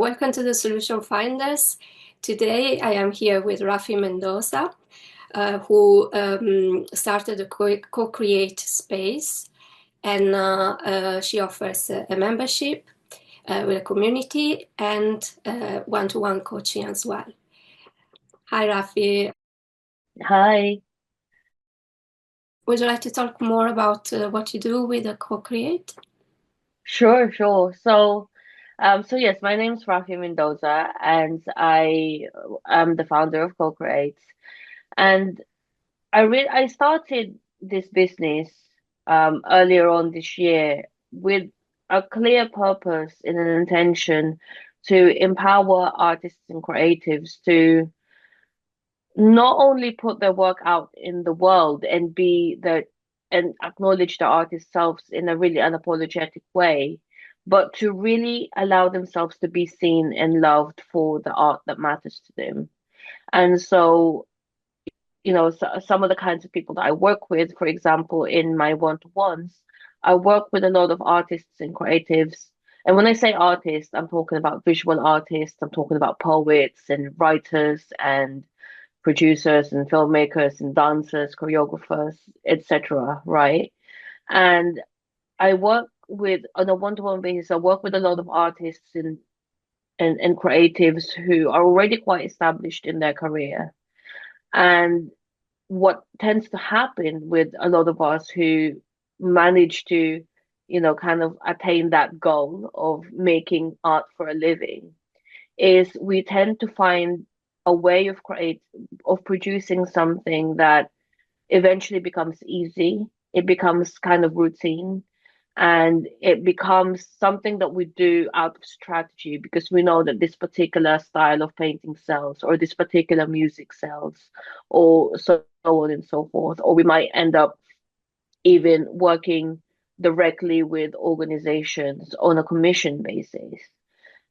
Welcome to the Solution Finders. Today I am here with Raphy Mendoza, who started a co-create space, and she offers a membership with a community and one-to-one coaching as well. Hi, Raphy. Hi. Would you like to talk more about what you do with the co-create? Sure. So yes, my name's Raphy Mendoza, and I am the founder of Co-Create. And I started this business earlier on this year with a clear purpose and an intention to empower artists and creatives to not only put their work out in the world and acknowledge the artist's selves in a really unapologetic way, but to really allow themselves to be seen and loved for the art that matters to them. And so, some of the kinds of people that I work with, for example, in my one-to-ones, I work with a lot of artists and creatives. And when I say artists, I'm talking about visual artists, I'm talking about poets and writers and producers and filmmakers and dancers, choreographers, etc., right? And I work with on a one-to-one basis, I work with a lot of artists and creatives who are already quite established in their career. And what tends to happen with a lot of us who manage to, kind of attain that goal of making art for a living is we tend to find a way of producing something that eventually becomes easy. It becomes kind of routine, and it becomes something that we do out of strategy because we know that this particular style of painting sells, or this particular music sells, or so on and so forth. Or we might end up even working directly with organizations on a commission basis.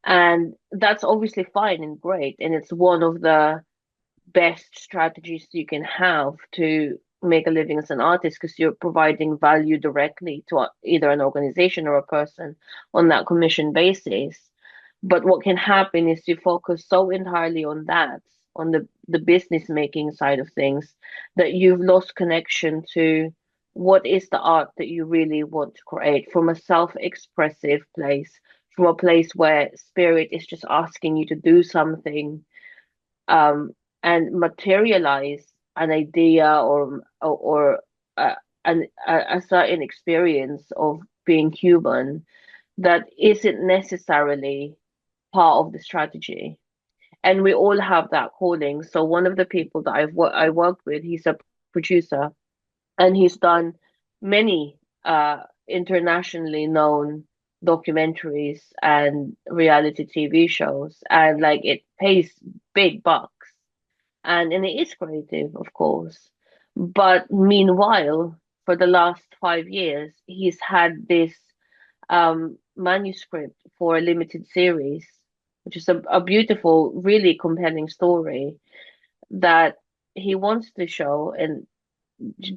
And that's obviously fine and great. And it's one of the best strategies you can have to make a living as an artist because you're providing value directly to either an organization or a person on that commission basis. But what can happen is you focus so entirely on that, on the business making side of things, that you've lost connection to what is the art that you really want to create from a self-expressive place, from a place where spirit is just asking you to do something um, and materialize an idea or a certain experience of being human that isn't necessarily part of the strategy. And we all have that calling. So one of the people that I worked with, he's a producer, and he's done many internationally known documentaries and reality TV shows, and like it pays big bucks, and it is creative, of course. But meanwhile, for the last 5 years, he's had this manuscript for a limited series, which is a beautiful, really compelling story that he wants to show and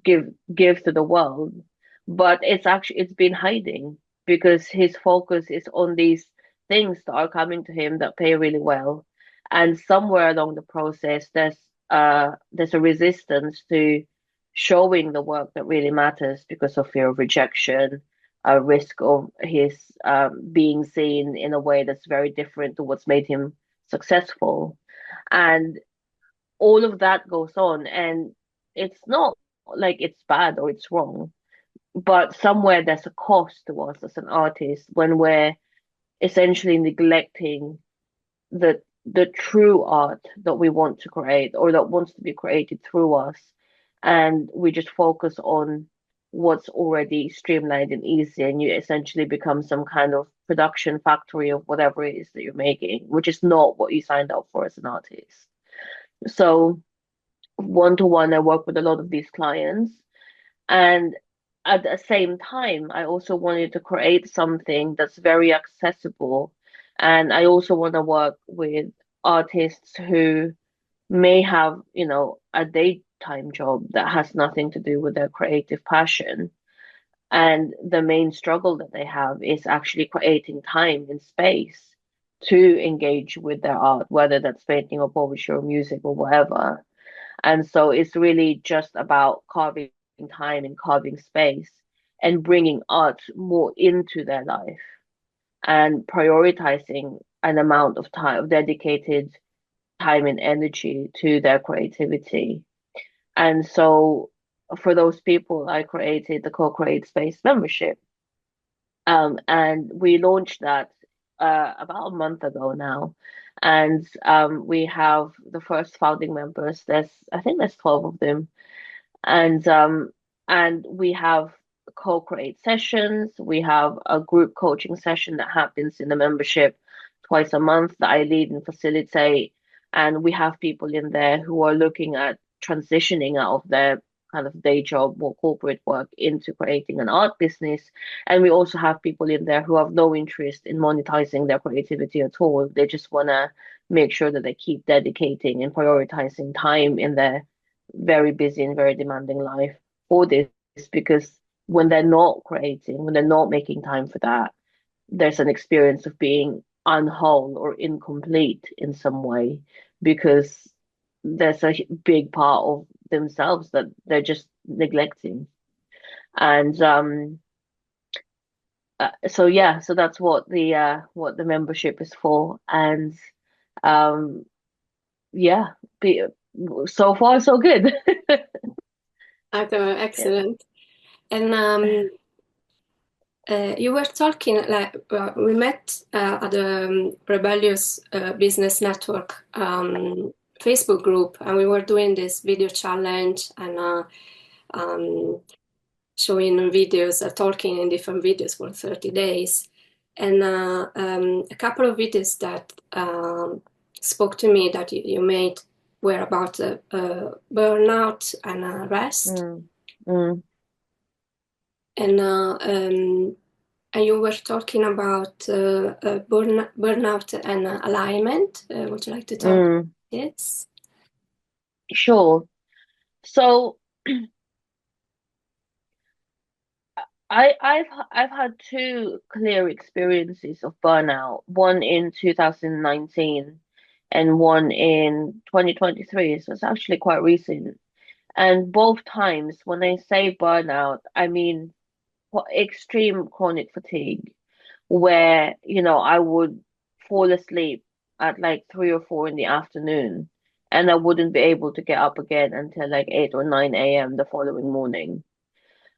give give to the world. But it's been hiding because his focus is on these things that are coming to him that pay really well. And somewhere along the process there's a resistance to showing the work that really matters because of fear of rejection, a risk of his being seen in a way that's very different to what's made him successful. And all of that goes on, and it's not like it's bad or it's wrong, but somewhere there's a cost to us as an artist when we're essentially neglecting the true art that we want to create or that wants to be created through us, and we just focus on what's already streamlined and easy, and you essentially become some kind of production factory of whatever it is that you're making, which is not what you signed up for as an artist. So one-to-one, I work with a lot of these clients. And at the same time, I also wanted to create something that's very accessible. And I also want to work with artists who may have, a daytime job that has nothing to do with their creative passion. And the main struggle that they have is actually creating time and space to engage with their art, whether that's painting or poetry or music or whatever. And so it's really just about carving time and carving space and bringing art more into their life and prioritizing an amount of time, of dedicated time and energy to their creativity. And so for those people, I created the Co-Create Space membership. And we launched that about a month ago now. And we have the first founding members. I think there's 12 of them, and we have co-create sessions. We have a group coaching session that happens in the membership twice a month that I lead and facilitate. And we have people in there who are looking at transitioning out of their kind of day job, more corporate work, into creating an art business. And we also have people in there who have no interest in monetizing their creativity at all. They just want to make sure that they keep dedicating and prioritizing time in their very busy and very demanding life for this, because when they're not creating, when they're not making time for that, there's an experience of being unwhole or incomplete in some way, because there's a big part of themselves that they're just neglecting. And so yeah, so that's what the membership is for. And um yeah, be, so far so good. Okay, Yeah. excellent. And you were talking like we met at the Rebellious Business Network Facebook group, and we were doing this video challenge and um, showing videos, talking in different videos for 30 days. And a couple of videos that spoke to me that you made were about burnout and rest. Mm, mm, And and you were talking about burnout and alignment. Would you like to talk about mm. this? Sure. So I've had two clear experiences of burnout, one in 2019 and one in 2023. So it's actually quite recent. And both times when I say burnout, I mean extreme chronic fatigue, where, I would fall asleep at like 3 or 4 in the afternoon, and I wouldn't be able to get up again until like 8 or 9 a.m. the following morning.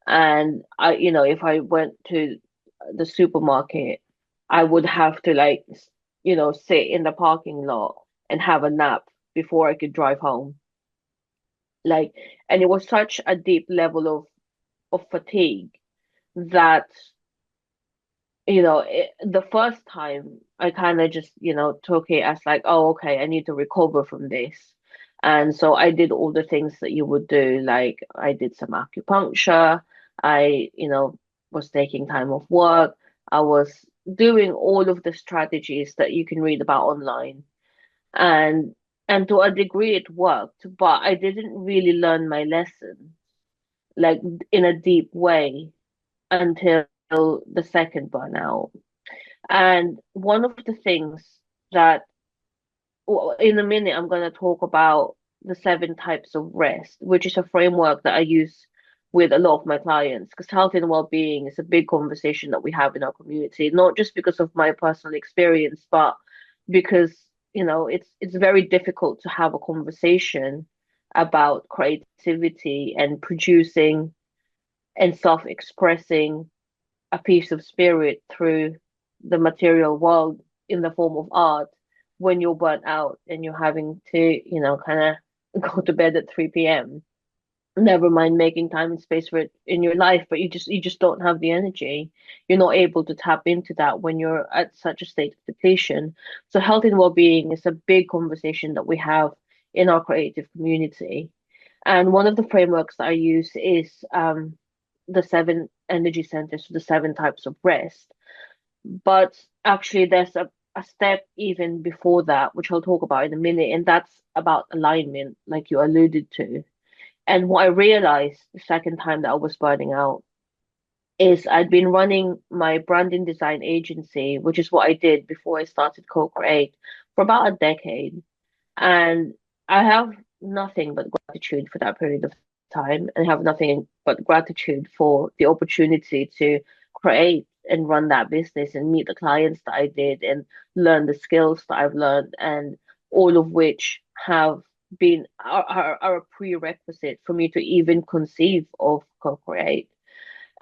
And if I went to the supermarket, I would have to like, sit in the parking lot and have a nap before I could drive home. Like, and it was such a deep level of fatigue that, the first time I kind of just, took it as like, oh, okay, I need to recover from this. And so I did all the things that you would do. Like I did some acupuncture. I, was taking time off work. I was doing all of the strategies that you can read about online. And to a degree it worked, but I didn't really learn my lesson like in a deep way until the second burnout. And one of the things that, well, in a minute, I'm going to talk about the 7 types of rest, which is a framework that I use with a lot of my clients, because health and well-being is a big conversation that we have in our community, not just because of my personal experience, but because, it's very difficult to have a conversation about creativity and producing and self-expressing a piece of spirit through the material world in the form of art when you're burnt out and you're having to, kind of go to bed at 3 p.m. Never mind making time and space for it in your life, but you just don't have the energy. You're not able to tap into that when you're at such a state of depletion. So health and well-being is a big conversation that we have in our creative community. And one of the frameworks that I use is the 7 energy centers, the 7 types of rest. But actually, there's a step even before that, which I'll talk about in a minute, and that's about alignment, like you alluded to. And what I realized the second time that I was burning out is I'd been running my branding design agency, which is what I did before I started Co-Create, for about a decade. And I have nothing but gratitude for that period of time, and have nothing but gratitude for the opportunity to create and run that business and meet the clients that I did and learn the skills that I've learned, and all of which have been are a prerequisite for me to even conceive of Co-Create.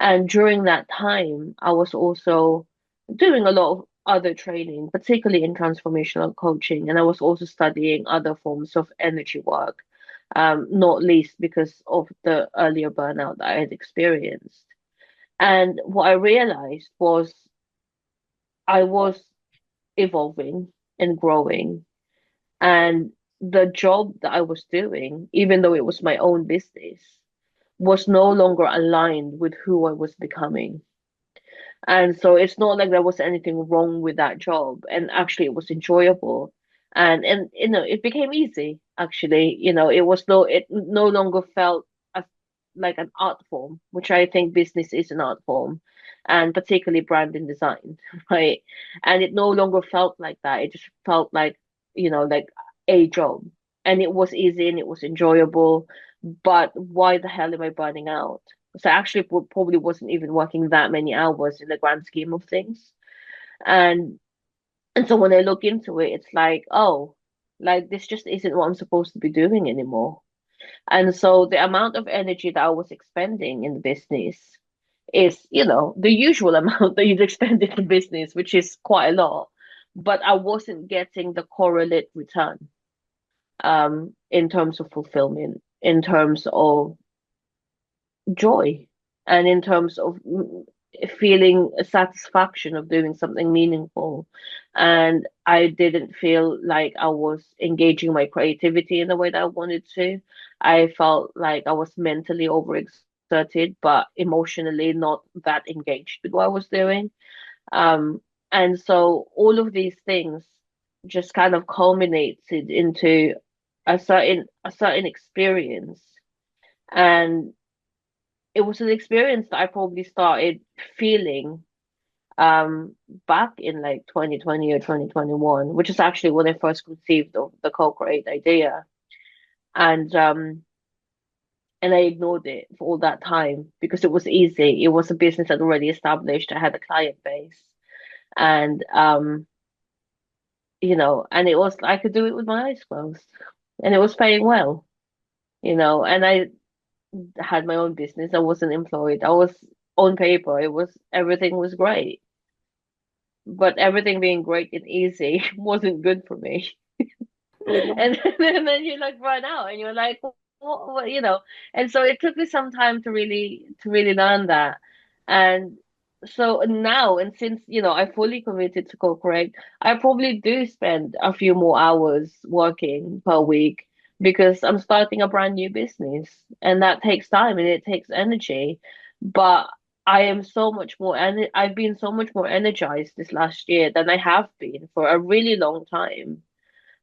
And during that time, I was also doing a lot of other training, particularly in transformational coaching. And I was also studying other forms of energy work, not least because of the earlier burnout that I had experienced. And what I realized was I was evolving and growing. And the job that I was doing, even though it was my own business, was no longer aligned with who I was becoming. And so it's not like there was anything wrong with that job. And actually it was enjoyable. And it became easy, actually. It no longer felt as like an art form, which I think business is an art form, and particularly brand and design, right? And it no longer felt like that. It just felt like a job. And it was easy and it was enjoyable. But why the hell am I burning out? So I actually probably wasn't even working that many hours in the grand scheme of things. And and so when I look into it, it's like, oh, like this just isn't what I'm supposed to be doing anymore. And so the amount of energy that I was expending in the business is, the usual amount that you'd expend in the business, which is quite a lot. But I wasn't getting the correlate return, in terms of fulfillment, in terms of joy, and in terms of feeling a satisfaction of doing something meaningful. And I didn't feel like I was engaging my creativity in the way that I wanted to. I felt like I was mentally overexerted, but emotionally not that engaged with what I was doing. And so all of these things just kind of culminated into a certain experience. And it was an experience that I probably started feeling um back in like 2020 or 2021, which is actually when I first conceived of the co-create idea. And and I ignored it for all that time because it was easy. It was a business that already established. I had a client base. And and it was I could do it with my eyes closed. And it was paying well, and I had my own business. I wasn't employed. I was on paper. Everything was great. But everything being great and easy wasn't good for me. Yeah. And then you like run out and you're like, what? And so it took me some time to really learn that. And so now, and since, I fully committed to co-create, I probably do spend a few more hours working per week because I'm starting a brand new business, and that takes time and it takes energy. But I am so much more, and I've been so much more energized this last year than I have been for a really long time,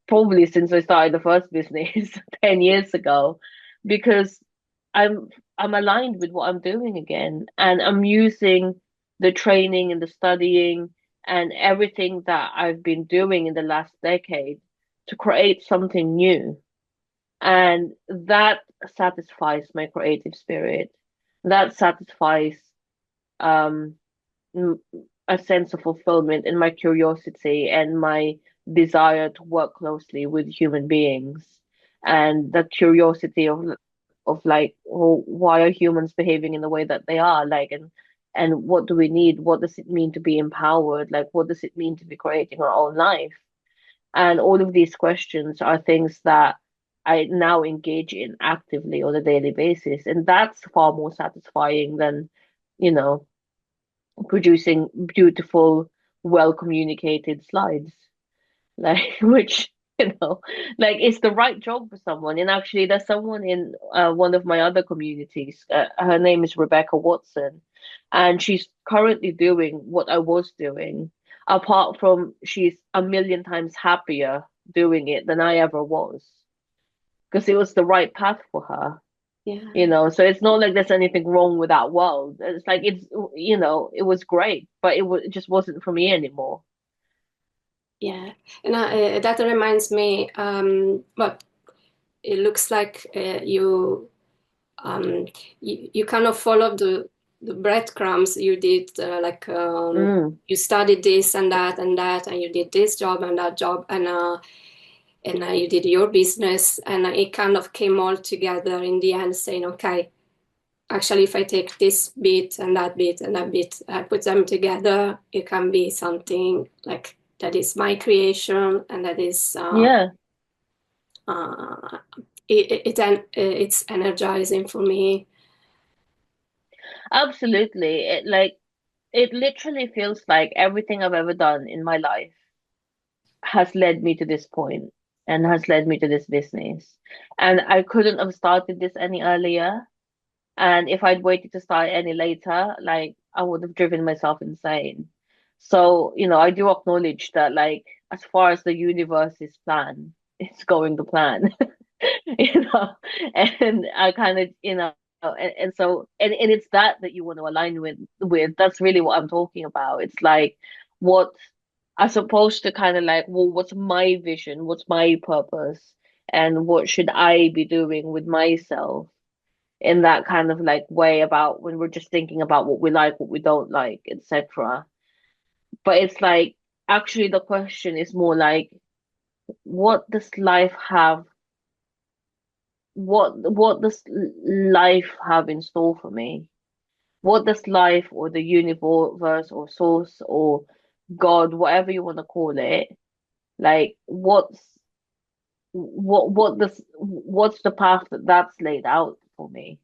probably since I started the first business 10 years ago, because I'm I'm aligned with what I'm doing again, and I'm using the training and the studying and everything that I've been doing in the last decade to create something new. And that satisfies my creative spirit. That satisfies um mm, a sense of fulfillment in my curiosity and my desire to work closely with human beings, and the curiosity of like, well, why are humans behaving in the way that they are, like, and what do we need, what does it mean to be empowered, like what does it mean to be creating our own life. And all of these questions are things that I now engage in actively on a daily basis, and that's far more satisfying than you know producing beautiful, well communicated slides, like which like it's the right job for someone. And actually, there's someone in one of my other communities. Her name is Rebecca Watson, and she's currently doing what I was doing. Apart from she's a million times happier doing it than I ever was because it was the right path for her. Yeah, you know. So it's not like there's anything wrong with that world. It's like it's, you know, it was great, but it just wasn't for me anymore. yeah. And that reminds me, but it looks like um, you kind of followed the breadcrumbs you did, Mm, you studied this and that, and you did this job and that job, and you did your business, and it kind of came all together in the end, saying, okay, actually, if I take this bit and that bit and that bit, I put them together, it can be something like that is my creation, and that is yeah, uh, it's energizing for me. absolutely. It like it literally feels like everything I've ever done in my life has led me to this point and has led me to this business. And I couldn't have started this any earlier. And if I'd waited to start any later, like I would have driven myself insane. So, you know, I do acknowledge that, like, as far as the universe's plan, it's going to plan, you know, and I kind of, you know, and so, and it's that you want to align with, that's really what I'm talking about. It's like, what, as opposed to kind of like, well, what's my vision? What's my purpose? And what should I be doing with myself? In that kind of like way about when we're just thinking about what we like, what we don't like, etc. But it's like actually the question is more like, what does life have? What does life have in store for me? What does life or the universe or source or God, whatever you want to call it, like what's the path that's laid out for me?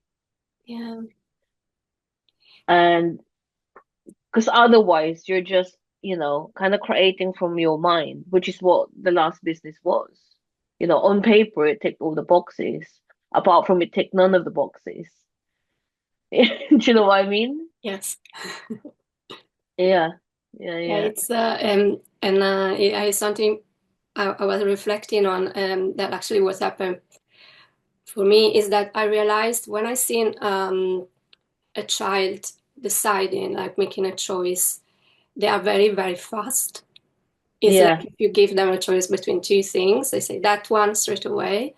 Yeah, And because otherwise, you're just, you know, kind of creating from your mind, which is what the last business was. You know, on paper, it ticked all the boxes. Apart from it ticked none of the boxes. Do you know what I mean? yes. Yeah, yeah, Yeah, yeah, it's and I something I was reflecting on, that actually what happened for me is that I realized when I seen a child deciding, like making a choice, they are very, very fast. It's like yeah. if you give them a choice between two things, they say that one straight away.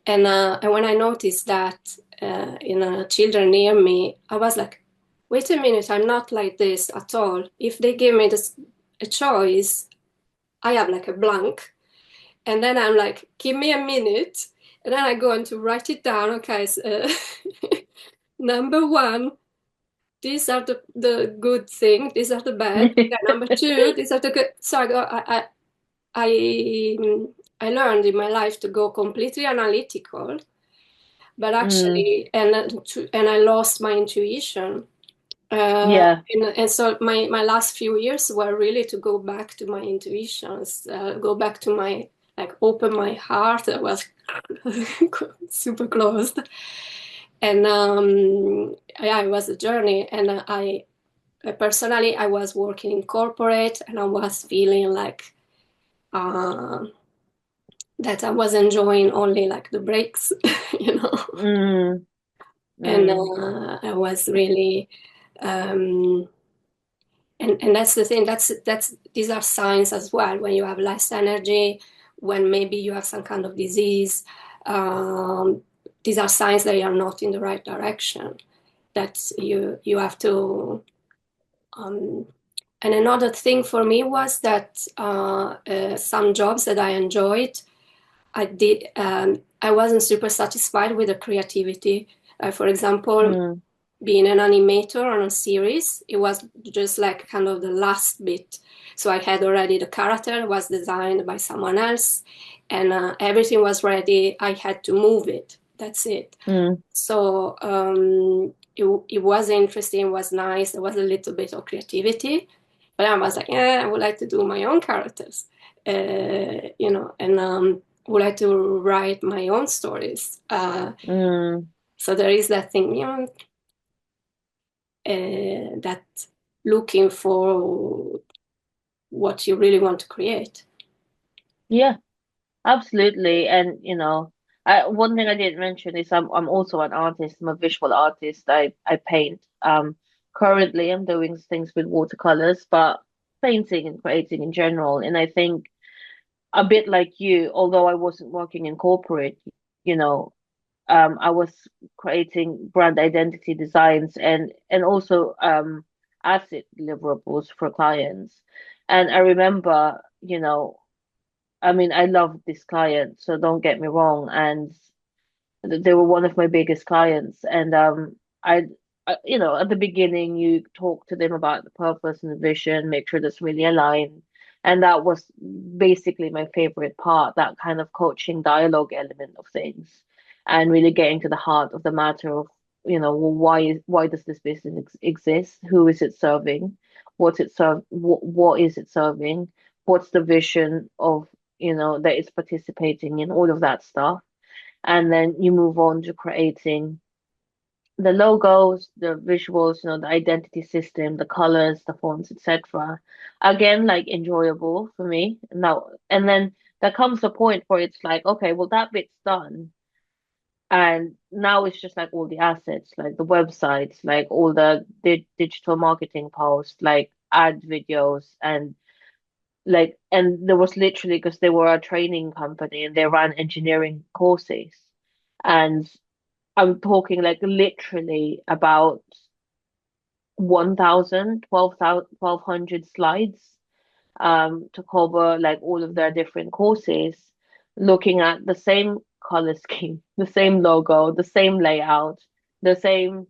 And when I noticed that in children near me, I was like, wait a minute, I'm not like this at all. If they give me this a choice, I have like a blank, and then I'm like, give me a minute, and then I go on to write it down. Okay, so, number one, these are the good thing, these are the bad. Okay, number two, these are the good. So I I learned in my life to go completely analytical, but Mm, actually, and I lost my intuition. yeah. And so my last few years were really to go back to my intuitions, go back to my, like, open my heart. I was super closed, and yeah, it was a journey. And I personally, I was working in corporate, and I was feeling like uh, that I was enjoying only like the breaks, you know. Mm, And mm, I was really um, and that's the thing, that's these are signs as well when you have less energy, when maybe you have some kind of disease. um, these are signs that you are not in the right direction, that you have to um, and another thing for me was that some jobs that I enjoyed, I wasn't super satisfied with the creativity. For example, mm, being an animator on a series, it was just like kind of the last bit. So I had already the character was designed by someone else, and everything was ready. I had to move it. That's it. mm. So it was interesting, was nice. There was a little bit of creativity, but I was like, yeah, I would like to do my own characters, and would like to write my own stories. Mm. So there is that thing, that looking for what you really want to create. Yeah, absolutely. And you know, One thing I didn't mention is I'm also an artist. I'm a visual artist. I paint. Currently I'm doing things with watercolors, but painting and creating in general. And I think a bit like you, although I wasn't working in corporate, you know, I was creating brand identity designs and also asset deliverables for clients. And I remember, I mean, I love this client, so don't get me wrong, and they were one of my biggest clients, and at the beginning, you talk to them about the purpose and the vision, make sure that's really aligned, and that was basically my favorite part, that kind of coaching dialogue element of things, and really getting to the heart of the matter of, well, why does this business exist? Who is it serving? What is it serving? What's the vision of, that it's participating in, all of that stuff, and then you move on to creating the logos, the visuals, the identity system, the colors, the fonts, etc. Again, like enjoyable for me. Now, and then there comes a point where it's like, okay, well, that bit's done. And now it's just like all the assets, like the websites, like all the digital marketing posts, like ad videos, and there was literally, because they were a training company and they ran engineering courses. And I'm talking like literally about 1,000, 1,200 slides to cover like all of their different courses, looking at the same color scheme, the same logo, the same layout, the same,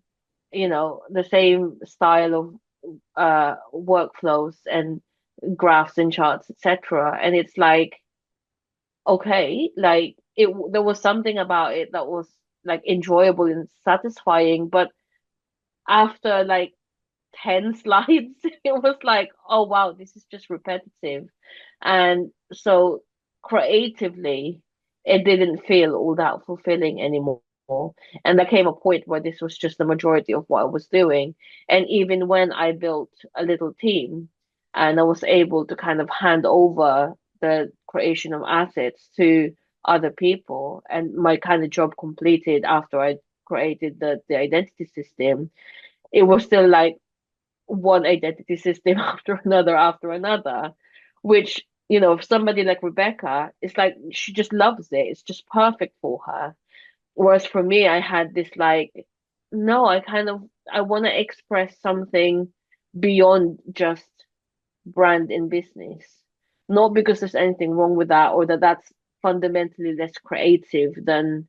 the same style of workflows and graphs and charts, etc. And it's like, okay, like there was something about it that was like enjoyable and satisfying, but after like 10 slides, it was like, oh wow, this is just repetitive. And so creatively, it didn't feel all that fulfilling anymore. And there came a point where this was just the majority of what I was doing. And even when I built a little team and I was able to kind of hand over the creation of assets to other people, and my kind of job completed after I created the identity system, it was still like one identity system after another, which, if somebody like Rebecca, it's like she just loves it. It's just perfect for her. Whereas for me, I had this like, no, I want to express something beyond just brand and business. Not because there's anything wrong with that or that's fundamentally less creative than,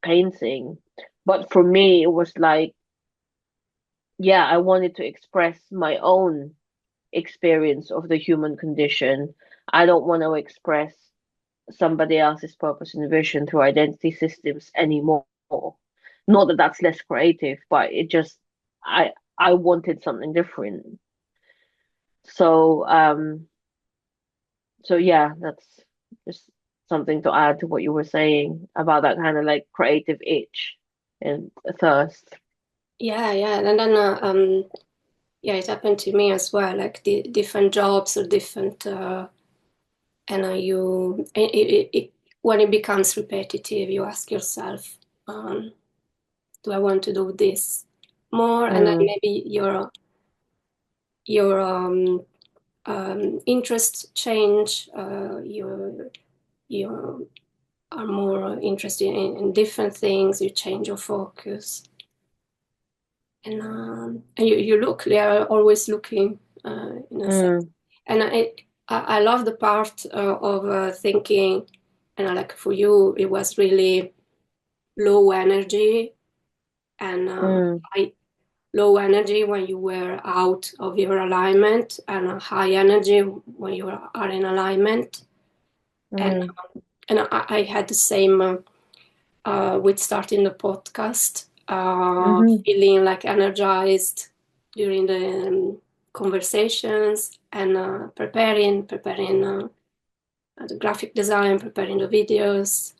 painting. But for me, it was like, yeah, I wanted to express my own experience of the human condition. I don't want to express somebody else's purpose and vision through identity systems anymore. Not that that's less creative, but I wanted something different. So yeah, that's just something to add to what you were saying about that kind of like creative itch and thirst. Yeah, and then yeah, it happened to me as well, like the different jobs or different and when it becomes repetitive, you ask yourself, do I want to do this more? And then Mm, maybe your interests change. You are more interested in different things. You change your focus, and you are always looking in a sense. mm, And I love the part of thinking, and like for you, it was really low energy and mm, high, low energy when you were out of your alignment, and high energy when you are in alignment. And mm, I had the same with starting the podcast, mm-hmm, feeling like energized during the conversations and preparing the graphic design, preparing the videos,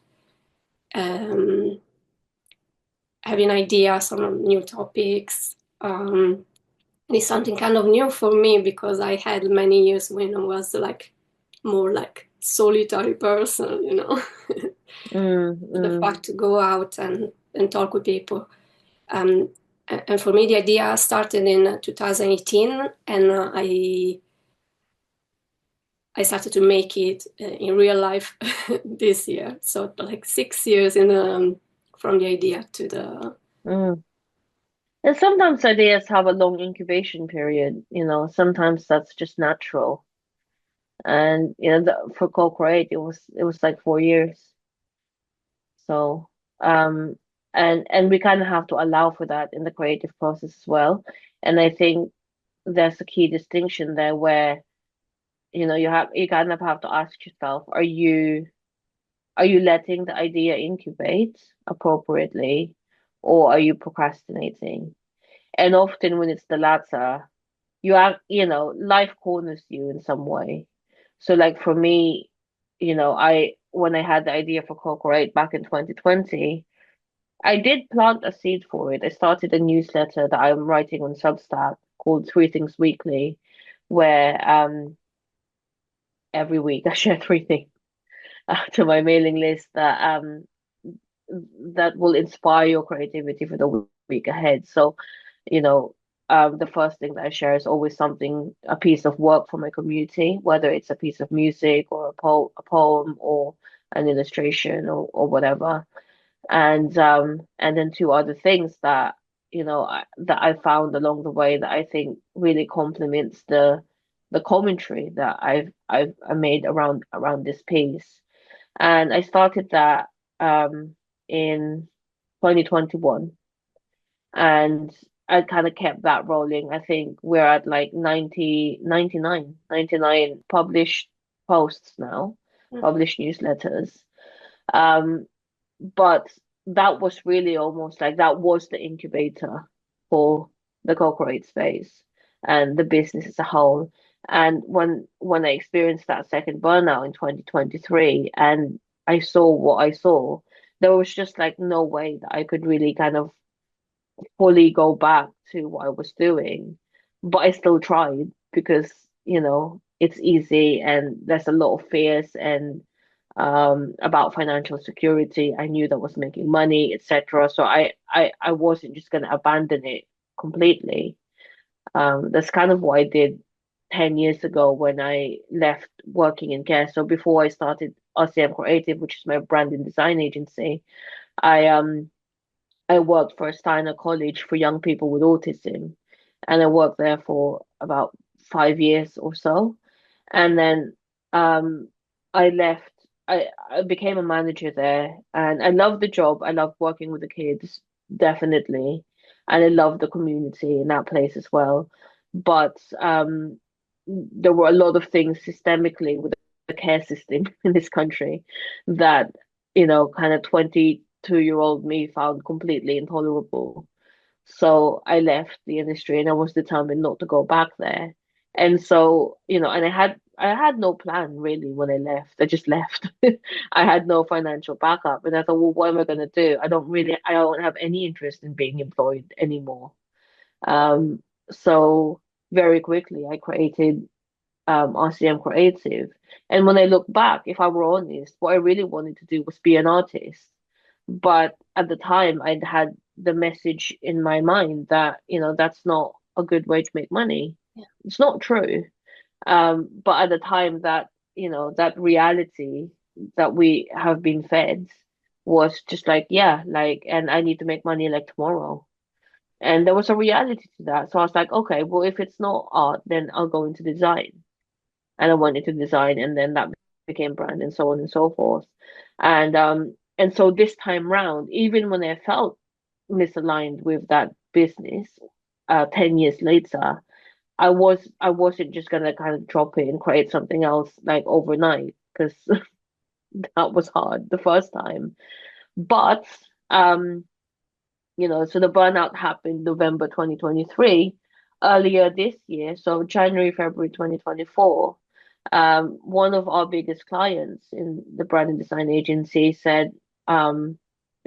um, having ideas on new topics. It's something kind of new for me because I had many years when I was like more like solitary person, mm, the mm, fact to go out and talk with people. Um, and for me, the idea started in 2018, and I started to make it in real life this year. So like 6 years from the idea to the. mm. And sometimes ideas have a long incubation period, sometimes that's just natural. And for Co-Create, it was like 4 years. So, um, and we kind of have to allow for that in the creative process as well. And I think there's a key distinction there where, you kind of have to ask yourself, are you letting the idea incubate appropriately, or are you procrastinating? And often when it's the latter, life corners you in some way. So like for me, I when I had the idea for Corporate back in 2020, I did plant a seed for it. I started a newsletter that I'm writing on Substack called Three Things Weekly, where every week I share three things to my mailing list that will inspire your creativity for the week ahead. So, you know, the first thing that I share is always something, a piece of work for my community, whether it's a piece of music or a poem or an illustration or whatever. And then two other things that I found along the way that I think really complements the commentary that I made around this piece. And I started that in 2021, and I kind of kept that rolling. I think we're at like 99 published posts now, published newsletters. Um, but that was really almost like that was the incubator for the corporate space and the business as a whole. And when I experienced that second burnout in 2023 and I saw what I saw, there was just like no way that I could really kind of fully go back to what I was doing. But I still tried because, it's easy and there's a lot of fears and about financial security. I knew that was making money, etc. So I wasn't just gonna abandon it completely. That's kind of what I did 10 years ago when I left working in care. So before I started RCM Creative, which is my brand and design agency, I um I worked for a Steiner College for young people with autism, and I worked there for about 5 years or so. And then um, I left. I became a manager there, and I loved the job. I loved working with the kids, definitely, and I loved the community in that place as well. But there were a lot of things systemically with the care system in this country that kind of 22-year-old me found completely intolerable. So I left the industry and I was determined not to go back there. And so, and I had no plan really when I left. I just left. I had no financial backup. And I thought, well, what am I gonna do? I don't have any interest in being employed anymore. Um, so very quickly I created RCM Creative. And when I look back, if I were honest, what I really wanted to do was be an artist. But at the time, I'd had the message in my mind that, that's not a good way to make money. Yeah. It's not true. But at the time that reality that we have been fed was just like, yeah, like, and I need to make money like tomorrow. And there was a reality to that. So I was like, okay, well, if it's not art, then I'll go into design. And I wanted to design, and then that became brand, and so on and so forth. And so this time round, even when I felt misaligned with that business, 10 years later, I wasn't just gonna kind of drop it and create something else like overnight because that was hard the first time. But um, so the burnout happened November 2023. Earlier this year, so January, February 2024, one of our biggest clients in the brand and design agency said,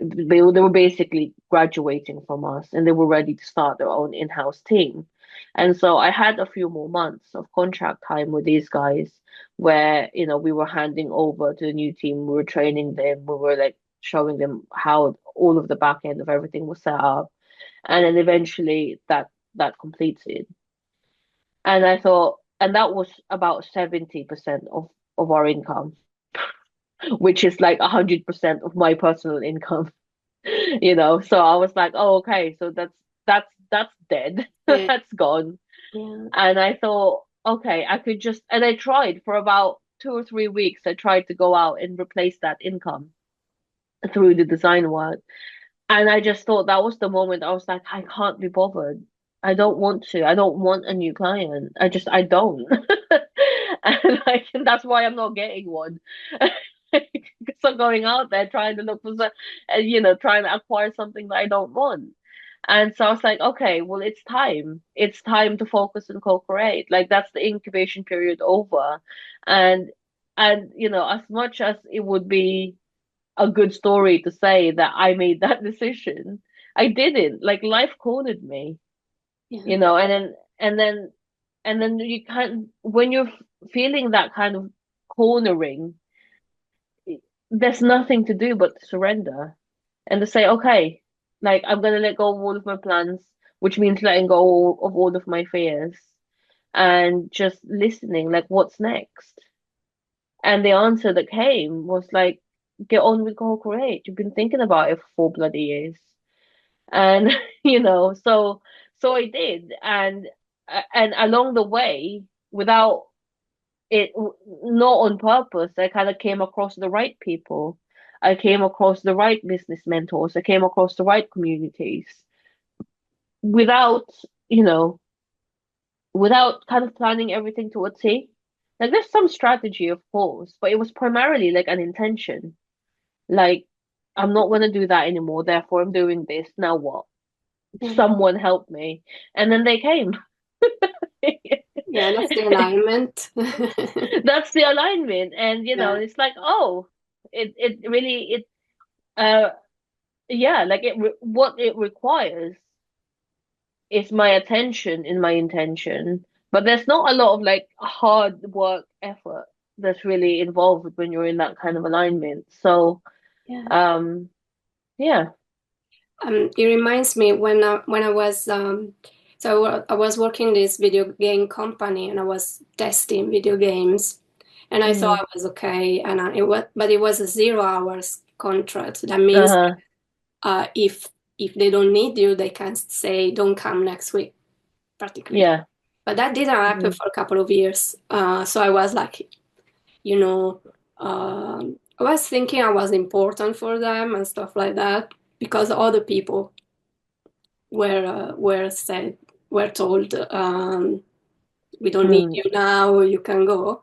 They were basically graduating from us and they were ready to start their own in-house team. And so I had a few more months of contract time with these guys where, we were handing over to the new team, we were training them, we were like showing them how all of the back end of everything was set up. And then eventually that completed. And I thought, and that was about 70% of our income, which is like 100% of my personal income. So I was like, oh, okay, so that's dead. Yeah. That's gone. Yeah. And I thought, okay, I could just, and I tried for about 2 or 3 weeks. I tried to go out and replace that income through the design work. And I just thought that was the moment I was like, I can't be bothered. I don't want to. I don't want a new client. I don't. And like, that's why I'm not getting one. Because I'm going out there trying to look for some, trying to acquire something that I don't want. And so I was like, okay, well, it's time. It's time to focus and co-create. Like that's the incubation period over. And as much as it would be a good story to say that I made that decision, I didn't. Like life cornered me, Yeah. and then you can't when you're feeling that kind of cornering, there's nothing to do but to surrender and to say, okay, like I'm gonna let go of all of my plans, which means letting go of all of my fears and just listening, like what's next? And the answer that came was like, get on with co-create. You've been thinking about it for 4 bloody years. And so I did. And along the way, without it, not on purpose, I kind of came across the right people. I came across the right business mentors. I came across the right communities without, you know, without kind of planning everything to a T. Like there's some strategy, of course, but it was primarily like an intention. Like, I'm not going to do that anymore, therefore I'm doing this. Now what? Yeah. Someone help me. And then they came. Yeah, that's the alignment. That's the alignment. And Yeah. it's like, oh, it really uh yeah, like what it requires is my attention and my intention. But there's not a lot of like hard work effort that's really involved when you're in that kind of alignment. So Yeah. um yeah. It reminds me when I was so I was working in this video game company and I was testing video games and I thought Mm. I was okay and it was a 0 hours contract. That means Uh-huh. if they don't need you, they can say don't come next week, practically. Yeah. But that didn't happen Mm. for a couple of years. So I was like, you know, I was thinking I was important for them and stuff like that because other people were told we don't need Mm. you now, you can go.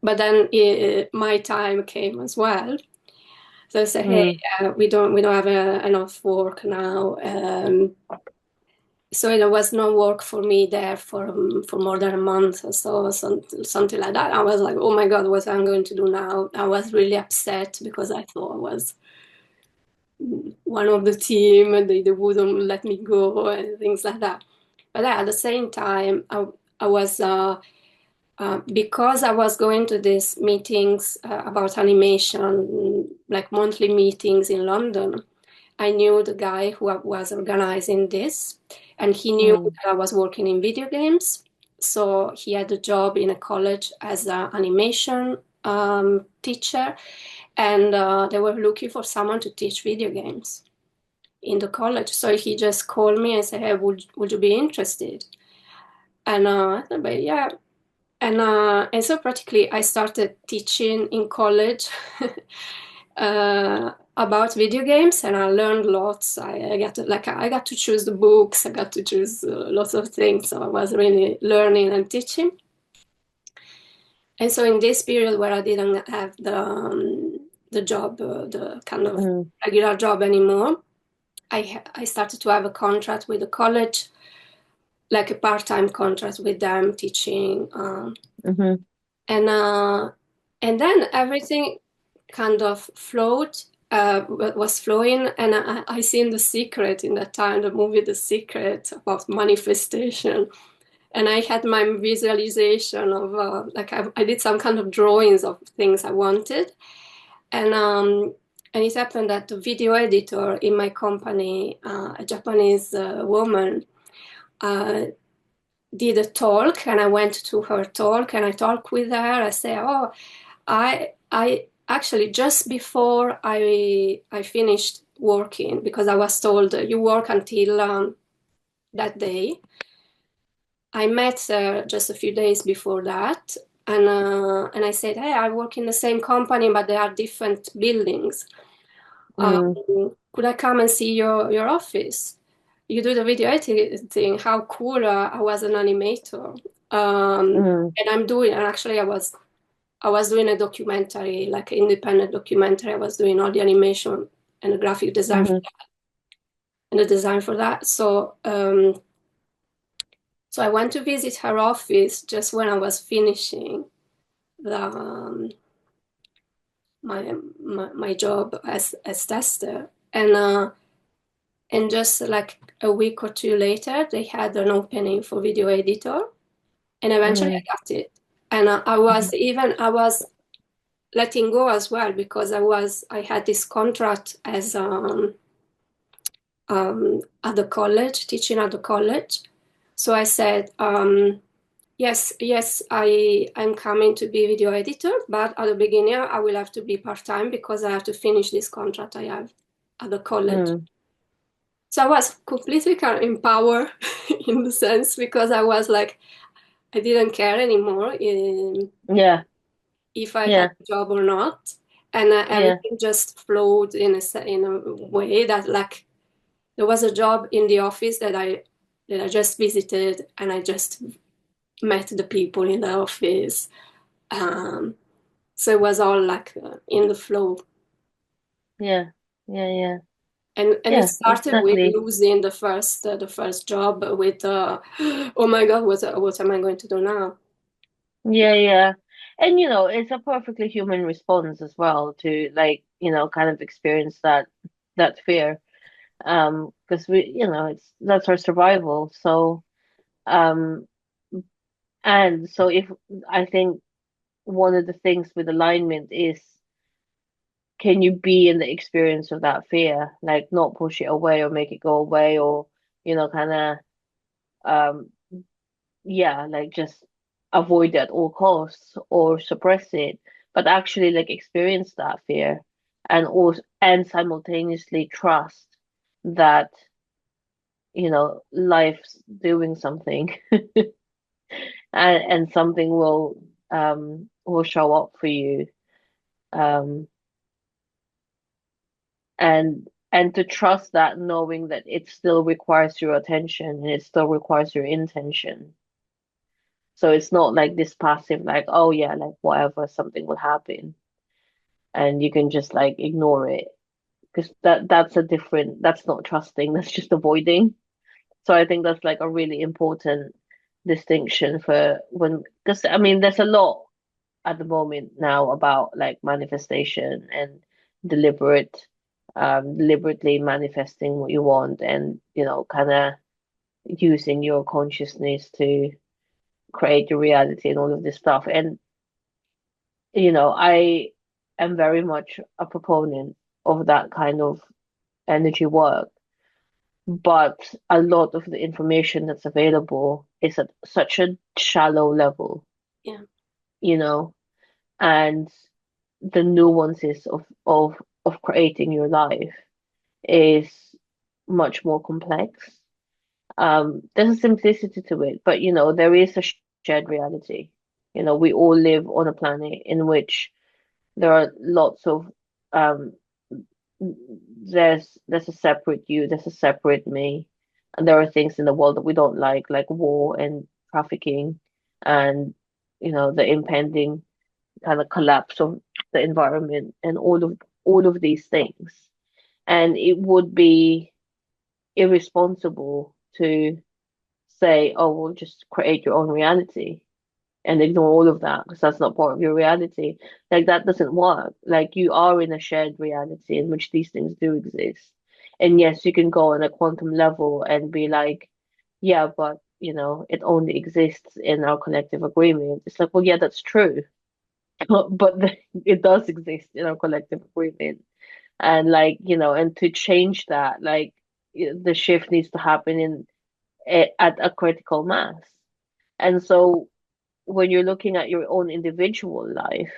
But then my time came as well. So I said, hey, Mm. we don't have enough work now. So there was no work for me there for more than a month or so, something like that. I was like, oh my God, what I'm going to do now? I was really upset because I thought I was one of the team and they wouldn't let me go and things like that. But at the same time, I was because I was going to these meetings about animation, like monthly meetings in London. I knew the guy who was organizing this, and he knew Mm. that I was working in video games. So he had a job in a college as an animation teacher, and they were looking for someone to teach video games in the college. So he just called me and said, "Hey, would you be interested?" And I said, "But yeah." And so practically I started teaching in college about video games, and I learned lots. I got to choose the books. I got to choose lots of things. So I was really learning and teaching. And so in this period where I didn't have the job, the kind of Mm. regular job anymore, I started to have a contract with the college, like a part-time contract with them teaching. Mm-hmm. And uh, and then everything kind of flowed. was flowing, and I seen The Secret in that time, the movie The Secret about manifestation, and I had my visualization of like I did some kind of drawings of things I wanted, and um, and it happened that the video editor in my company, a Japanese woman, uh, did a talk, and I went to her talk and I talked with her. I say, "Oh, I actually just before I finished working, because I was told you work until that day. I met her just a few days before that, and I said, "Hey, I work in the same company, but they are different buildings. Mm, Could I come and see your office? You do the video editing. How cool! I was an animator, mm, and and actually I was doing a documentary, like an independent documentary. I was doing all the animation and the graphic design mm, and the design for that. So I went to visit her office just when I was finishing the my job as tester, and just like a week or two later, they had an opening for video editor, and eventually mm, I got it. And mm, I was letting go as well because I had this contract as at the college, teaching at the college. So I said, yes, yes, I'm coming to be video editor, but at the beginning I will have to be part-time because I have to finish this contract I have at the college. mm. So I was completely kind of empowered in the sense because I was like, I didn't care anymore Yeah, if I had yeah, a job or not. And yeah, everything just flowed in a way that like there was a job in the office that I just visited, and I just met the people in the office. Um, so it was all like in the flow. yeah, yeah, yeah, And it yeah, started with exactly. losing the first job with oh my God, what am I going to do now? Yeah, yeah. And it's a perfectly human response as well to like, kind of experience that fear. Because that's our survival. So, um, and so if I think one of the things with alignment is can you be in the experience of that fear, like not push it away or make it go away or, kind of um yeah, like just avoid it at all costs or suppress it, but actually like experience that fear and simultaneously trust that, life's doing something and something will show up for you. Um and to trust that knowing that it still requires your attention and it still requires your intention. So it's not like this passive, like, oh yeah, like whatever, something will happen, and you can just like ignore it because that's not trusting, that's just avoiding. So I think that's like a really important distinction for when, because I mean, there's a lot at the moment now about like manifestation and deliberate, deliberately manifesting what you want and kind of using your consciousness to create your reality and all of this stuff. And I am very much a proponent of that kind of energy work, but a lot of the information that's available is at such a shallow level, Yeah, you know, and the nuances of creating your life is much more complex. There's a simplicity to it, but there is a shared reality. We all live on a planet in which there are lots of um there's a separate you, there's a separate me, and there are things in the world that we don't like war and trafficking, and the impending kind of collapse of the environment and all of these things. And it would be irresponsible to say, oh, well, just create your own reality. and ignore all of that because that's not part of your reality. Like that doesn't work. Like you are in a shared reality in which these things do exist. And yes, you can go on a quantum level and be like, yeah, but it only exists in our collective agreement. It's like, well, yeah, that's true. But it does exist in our collective agreement. And like, and to change that, like the shift needs to happen at a critical mass. And so when you're looking at your own individual life,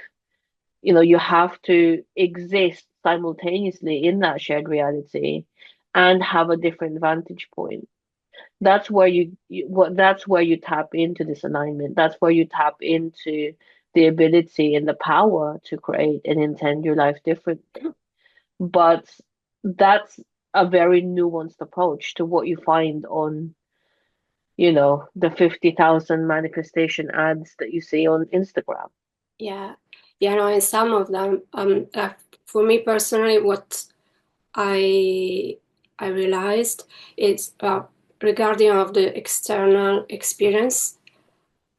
you have to exist simultaneously in that shared reality and have a different vantage point. That's where that's where you tap into this alignment. That's where you tap into the ability and the power to create and intend your life differently. But that's a very nuanced approach to what you find on, the 50,000 manifestation ads that you see on Instagram. Yeah, yeah, no, and some of them, for me personally, what I I realized is regarding of the external experience,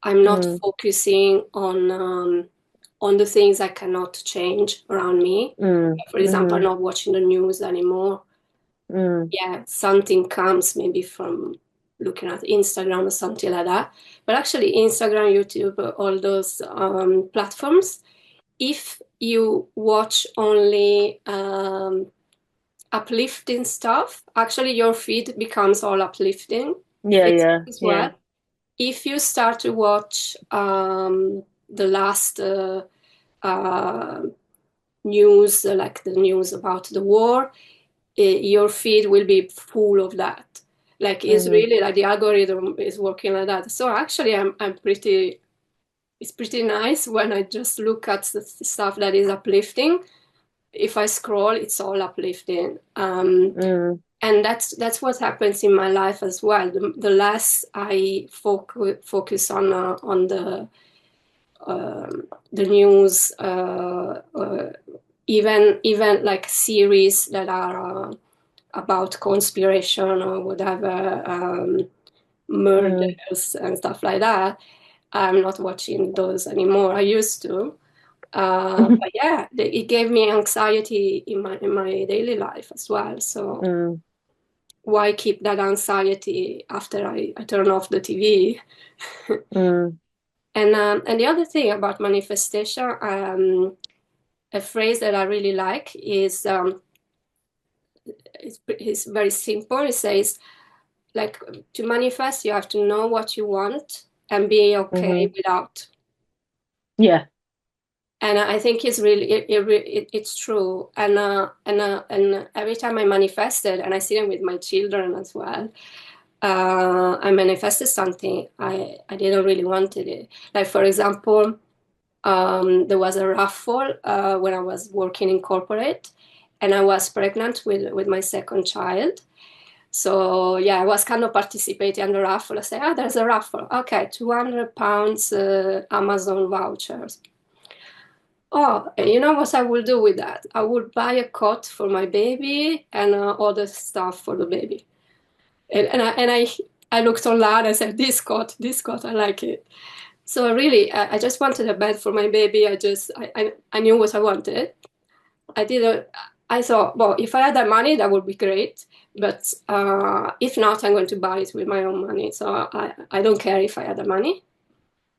I'm not Mm, focusing on the things I cannot change around me. mm, For example, mm, not watching the news anymore. mm, Yeah, something comes maybe from looking at Instagram or something like that. But actually, Instagram, YouTube, all those platforms, if you watch only uplifting stuff, actually your feed becomes all uplifting. yeah, Facebook yeah, as yeah. well. If you start to watch the last uh, news, like the news about the war, your feed will be full of that. Like it's Mm-hmm. really like the algorithm is working like that. So actually, I'm pretty. It's pretty nice when I just look at the stuff that is uplifting. If I scroll, it's all uplifting. Mm, And that's what happens in my life as well. The less I focus on the news, even like series that are about conspiration or whatever, mm, murders and stuff like that. I'm not watching those anymore. I used to. But yeah, it gave me anxiety in my daily life as well. So mm, why keep that anxiety after I turn off the TV? mm, And the other thing about manifestation, a phrase that I really like is very simple. It says like to manifest, you have to know what you want and be okay mm-hmm. without. Yeah, And I think it's really it's true. And every time I manifested, and I see them with my children as well. I manifested something I didn't really wanted it. Like for example, there was a raffle when I was working in corporate, and I was pregnant with my second child. So yeah, I was kind of participating in the raffle. I say, ah, there's a raffle. Okay, £200 Amazon vouchers. Oh, and you know what I will do with that? I will buy a cot for my baby and other stuff for the baby. And I looked online. I said, this cot, I like it. So really, I just wanted a bed for my baby. I knew what I wanted. I didn't. I thought, well, if I had that money, that would be great. But if not, I'm going to buy it with my own money. So I don't care if I had the money.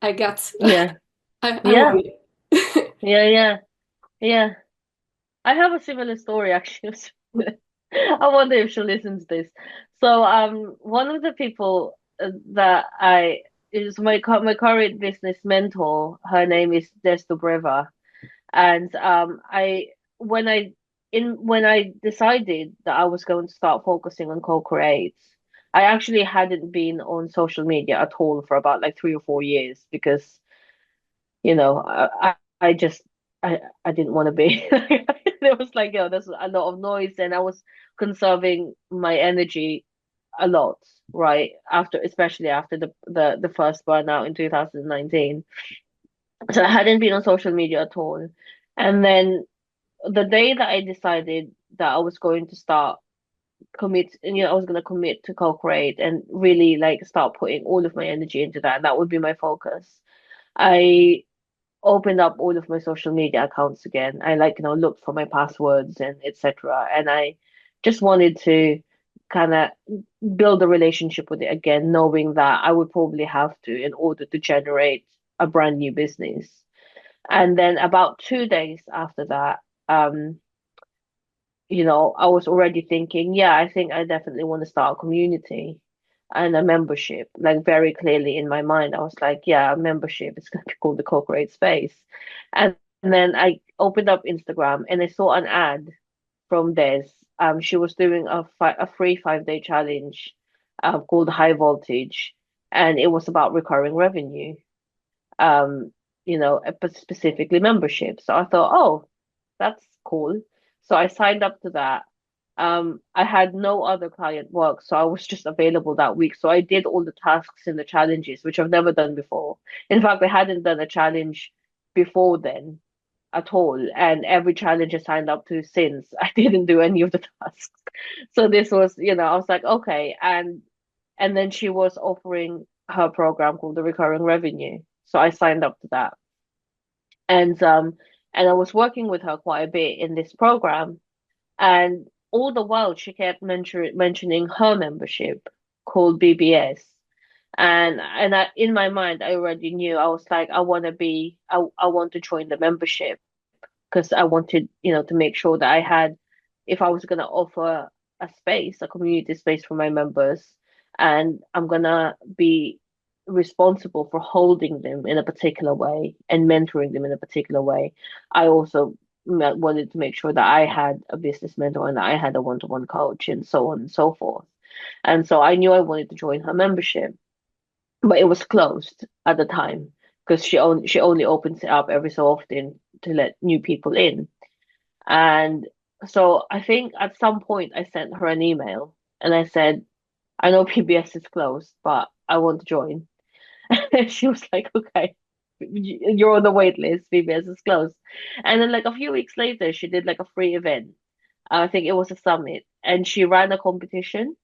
I got. yeah, I yeah, want it. yeah, yeah, yeah. I have a similar story actually. I wonder if she listens to this. So, one of the people that I is my current business mentor. Her name is Desto Breva, and I when I when I decided that I was going to start focusing on co-creates, I actually hadn't been on social media at all for about like 3 or 4 years because I just I didn't want to be. There was like, there's a lot of noise, and I was conserving my energy a lot, right? Especially after the first burnout in 2019. So I hadn't been on social media at all. And then the day that I decided that I was going to start commit, and I was going to commit to co-create and really like start putting all of my energy into that, that would be my focus. I opened up all of my social media accounts again. I like, looked for my passwords and etc. And I just wanted to kind of build a relationship with it again, knowing that I would probably have to in order to generate a brand new business. And then about 2 days after that, um, I was already thinking, yeah, I think I definitely want to start a community and a membership, like very clearly in my mind. I was like, yeah, a membership. It's going to be called the Co-Create Space. And then I opened up Instagram and I saw an ad from Des. She was doing a free 5-day challenge called High Voltage, and it was about recurring revenue, um, but specifically membership. So I thought, oh, that's cool. So I signed up to that. I had no other client work, so I was just available that week. So I did all the tasks and the challenges, which I've never done before. In fact, I hadn't done a challenge before then at all. And every challenge I signed up to since, I didn't do any of the tasks. So this was, I was like, okay. And then she was offering her program called the Recurring Revenue. So I signed up to that. And I was working with her quite a bit in this program. And all the while, she kept mentioning her membership called BBS. And in my mind, I already knew. I was like, I want to join the membership because I wanted, to make sure that I had, if I was gonna offer a space, a community space for my members, and I'm gonna be responsible for holding them in a particular way and mentoring them in a particular way. I also wanted to make sure that I had a business mentor and I had a one-to-one coach and so on and so forth. And so I knew I wanted to join her membership, but it was closed at the time because she only opens it up every so often to let new people in. And so I think at some point I sent her an email and I said, I know PBS is closed, but I want to join. And she was like, okay, you're on the wait list. PBS is closed. And then like a few weeks later, she did like a free event. I think it was a summit, and she ran a competition,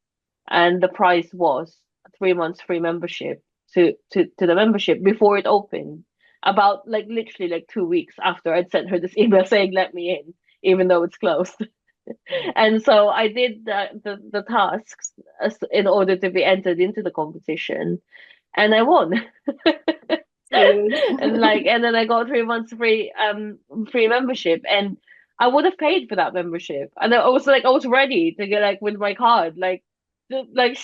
and the prize was 3 months free membership to the membership before it opened. About like literally like 2 weeks after I'd sent her this email saying let me in, even though it's closed. And so I did the tasks in order to be entered into the competition, and I won. And then I got 3 months free membership, and I would have paid for that membership. And I was like, I was ready to get like with my card, like like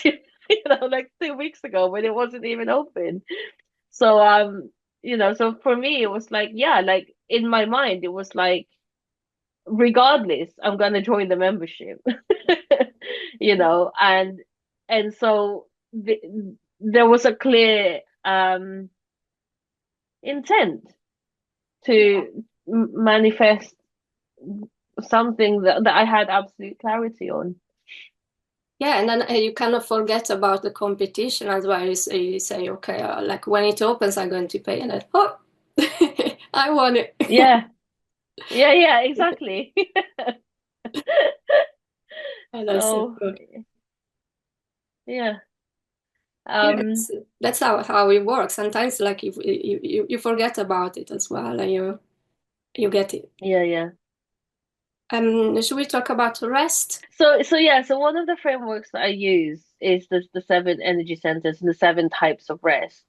2 weeks ago when it wasn't even open. So so for me it was like, yeah, like in my mind it was like, regardless, I'm gonna join the membership. And so there was a clear intent Yeah. to manifest something that I had absolute clarity on. Yeah, and then you kind of forget about the competition as well. You say, okay, like when it opens, I'm going to pay, and then, oh, I want it. Yeah, yeah, exactly. And that's so So good. yeah, Yeah, um, that's how it works. Sometimes, like you forget about it as well, and you get it. yeah, yeah. Should we talk about rest? So one of the frameworks that I use is the seven energy centers and the seven types of rest.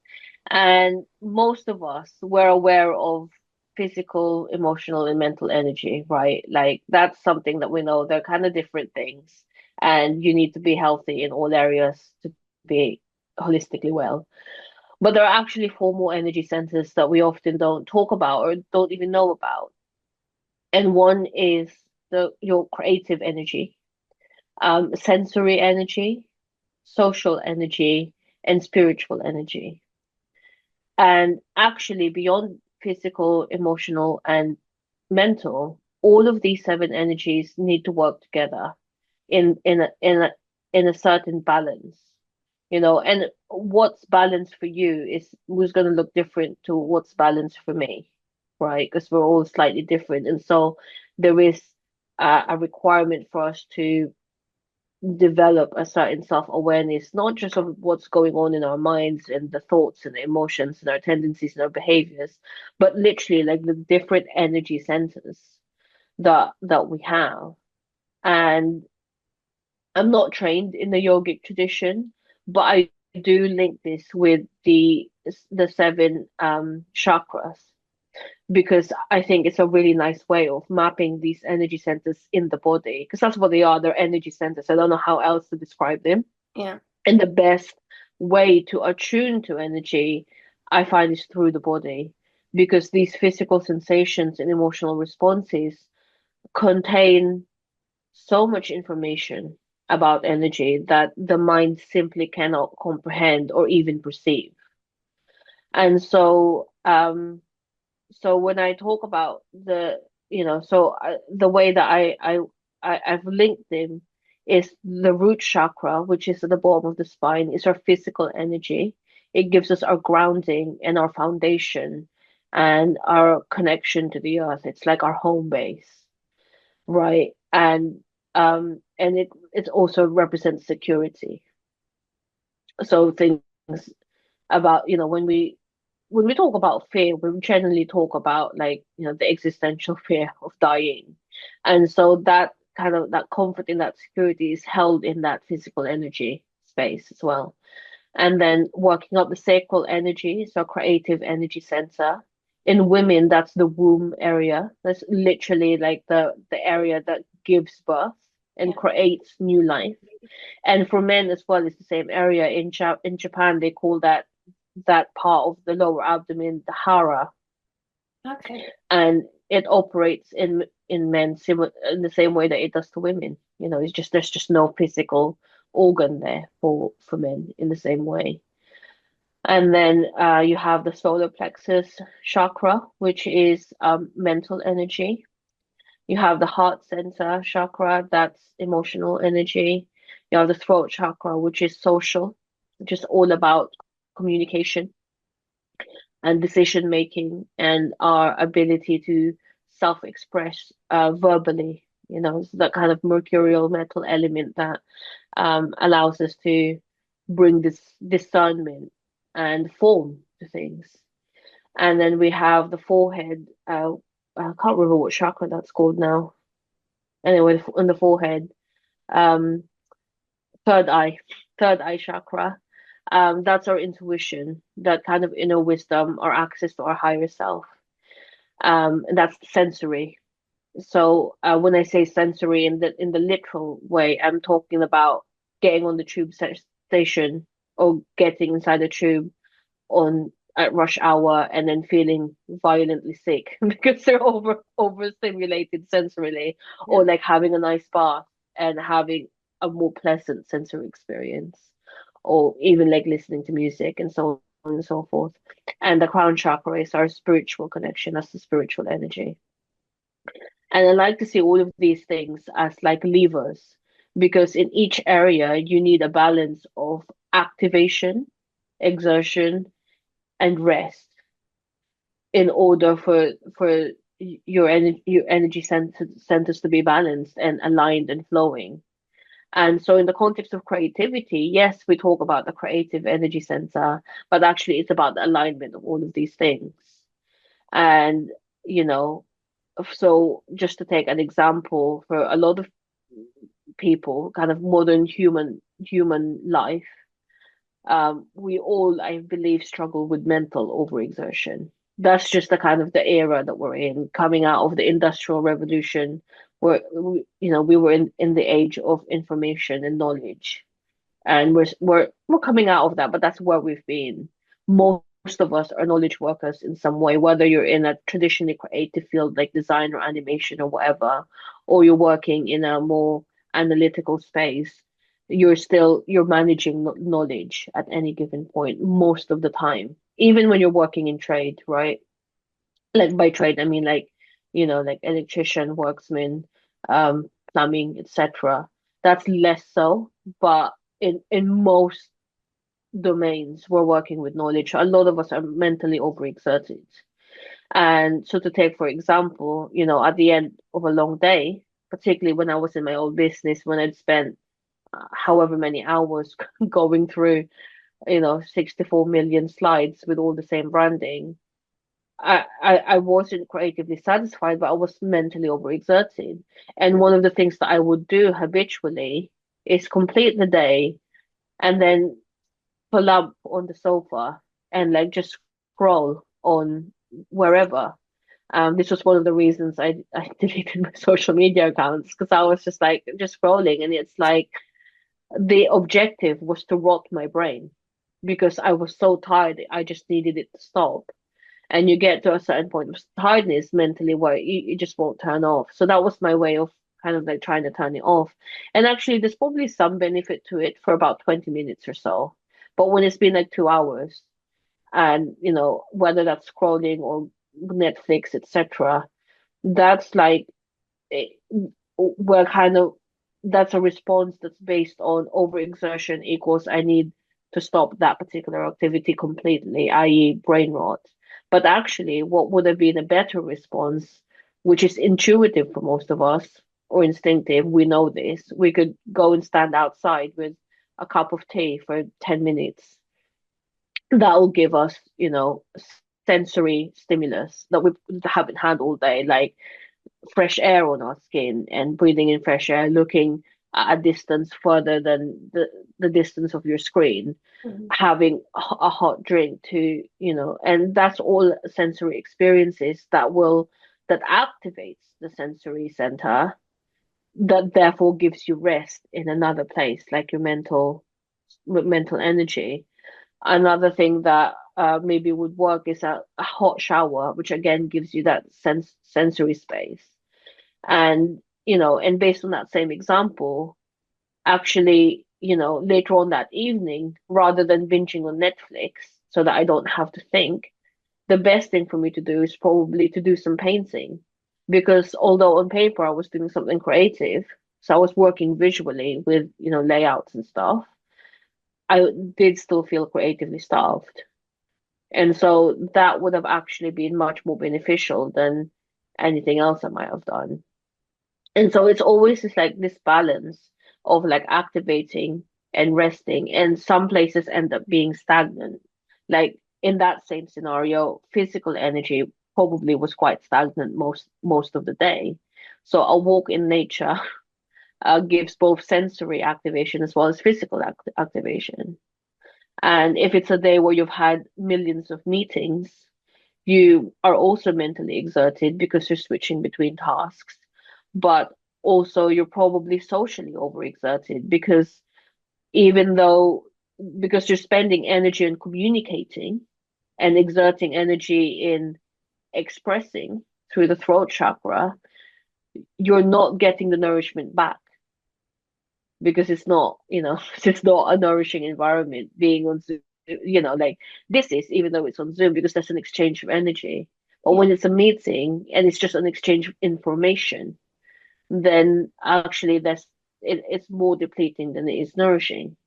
And most of us were aware of physical, emotional, and mental energy, right? Like that's something that we know they're kind of different things, and you need to be healthy in all areas to be holistically well. But there are actually four more energy centers that we often don't talk about or don't even know about. And one is the your creative energy, sensory energy, social energy, and spiritual energy. And actually, beyond physical, emotional, and mental, all of these seven energies need to work together in a certain balance. And what's balanced for you is was going to look different to what's balanced for me, right? Because we're all slightly different, and so there is a requirement for us to develop a certain self-awareness, not just of what's going on in our minds and the thoughts and the emotions and our tendencies and our behaviors, but literally like the different energy centers that we have. And I'm not trained in the yogic tradition, but I do link this with the seven chakras because I think it's a really nice way of mapping these energy centers in the body because that's what they are. They're energy centers. I don't know how else to describe them. Yeah. And the best way to attune to energy, I find, is through the body because these physical sensations and emotional responses contain so much information about energy that the mind simply cannot comprehend or even perceive. And so when I talk about the way that I've linked them is the root chakra, which is at the bottom of the spine, is our physical energy. It gives us our grounding and our foundation and our connection to the earth. It's like our home base, right? And it also represents security. So things about, when we talk about fear, we generally talk about like, the existential fear of dying. And so that kind of that comfort in that security is held in that physical energy space as well. And then working up the sacral energy, so creative energy center. In women, that's the womb area. That's literally like the area that gives birth and Yeah. creates new life. And for men as well, it's the same area. In Japan, they call that part of the lower abdomen the hara, Okay. and it operates in men in the same way that it does to women. It's just there's just no physical organ there for men in the same way. And then you have the solar plexus chakra, which is mental energy. You have the heart center chakra, that's emotional energy. You have the throat chakra, which is social, which is all about communication and decision making and our ability to self-express verbally. It's that kind of mercurial metal element that allows us to bring this discernment and form to things. And then we have the forehead. I can't remember what chakra that's called now. Anyway, on the forehead, um, third eye, third eye chakra. That's our intuition, that kind of inner wisdom, or access to our higher self. And that's sensory. So when I say sensory in the literal way, I'm talking about getting on the station or getting inside the tube on at rush hour and then feeling violently sick because they're overstimulated sensorily, Yeah. or like having a nice bath and having a more pleasant sensory experience, or even like listening to music and so on and so forth. And the crown chakra is our spiritual connection, that's the spiritual energy. And I like to see all of these things as like levers because in each area you need a balance of activation, exertion, and rest in order for your energy centers to be balanced and aligned and flowing. And so in the context of creativity, yes, we talk about the creative energy center, but actually it's about the alignment of all of these things. And you know, so just to take an example, for a lot of people, kind of modern human life, we all, I believe, struggle with mental overexertion. That's just the kind of the era that we're in, coming out of the Industrial Revolution, where we were in the age of information and knowledge, and we're coming out of that, but that's where we've been. Most of us are knowledge workers in some way, whether you're in a traditionally creative field like design or animation or whatever, or you're working in a more analytical space. You're managing knowledge at any given point most of the time, even when you're working in trade, right? Like by trade, I mean like, like electrician, worksman, plumbing, etc. That's less so, but in most domains, we're working with knowledge. A lot of us are mentally overexerted. And so to take, for example, at the end of a long day, particularly when I was in my old business, when I'd spent however many hours going through, 64 million slides with all the same branding. I wasn't creatively satisfied, but I was mentally overexerted. And one of the things that I would do habitually is complete the day and then pull up on the sofa and like just scroll on wherever. This was one of the reasons I deleted my social media accounts because I was just like just scrolling, and it's like the objective was to rot my brain because I was so tired. I just needed it to stop. And you get to a certain point of tiredness mentally where you just won't turn off. So that was my way of kind of like trying to turn it off. And actually, there's probably some benefit to it for about 20 minutes or so. But when it's been like 2 hours, and whether that's scrolling or Netflix, etc., that's like eh, we're kind of that's a response that's based on overexertion equals I need to stop that particular activity completely, i.e., brain rot. But actually, what would have been a better response, which is intuitive for most of us or instinctive, we know this. We could go and stand outside with a cup of tea for 10 minutes. That will give us, sensory stimulus that we haven't had all day, like fresh air on our skin and breathing in fresh air, looking at a distance further than the distance of your screen, Mhm. having a hot drink to, and that's all sensory experiences that activates the sensory center that therefore gives you rest in another place, like your mental energy. Another thing that maybe would work is a hot shower, which again gives you that sensory space. And, and based on that same example, actually, later on that evening, rather than binging on Netflix so that I don't have to think, the best thing for me to do is probably to do some painting. Because although on paper I was doing something creative, so I was working visually with, layouts and stuff, I did still feel creatively starved. And so that would have actually been much more beneficial than anything else I might have done. And so it's always just like this balance of like activating and resting. And some places end up being stagnant. Like in that same scenario, physical energy probably was quite stagnant most of the day. So a walk in nature gives both sensory activation as well as physical activation. And if it's a day where you've had millions of meetings, you are also mentally exerted because you're switching between tasks, but also you're probably socially overexerted because even though because you're spending energy on communicating and exerting energy in expressing through the throat chakra, you're not getting the nourishment back because it's not, it's not a nourishing environment being on Zoom, like this is, even though it's on Zoom, because there's an exchange of energy. But Yeah. when it's a meeting and it's just an exchange of information, then actually it's more depleting than it is nourishing.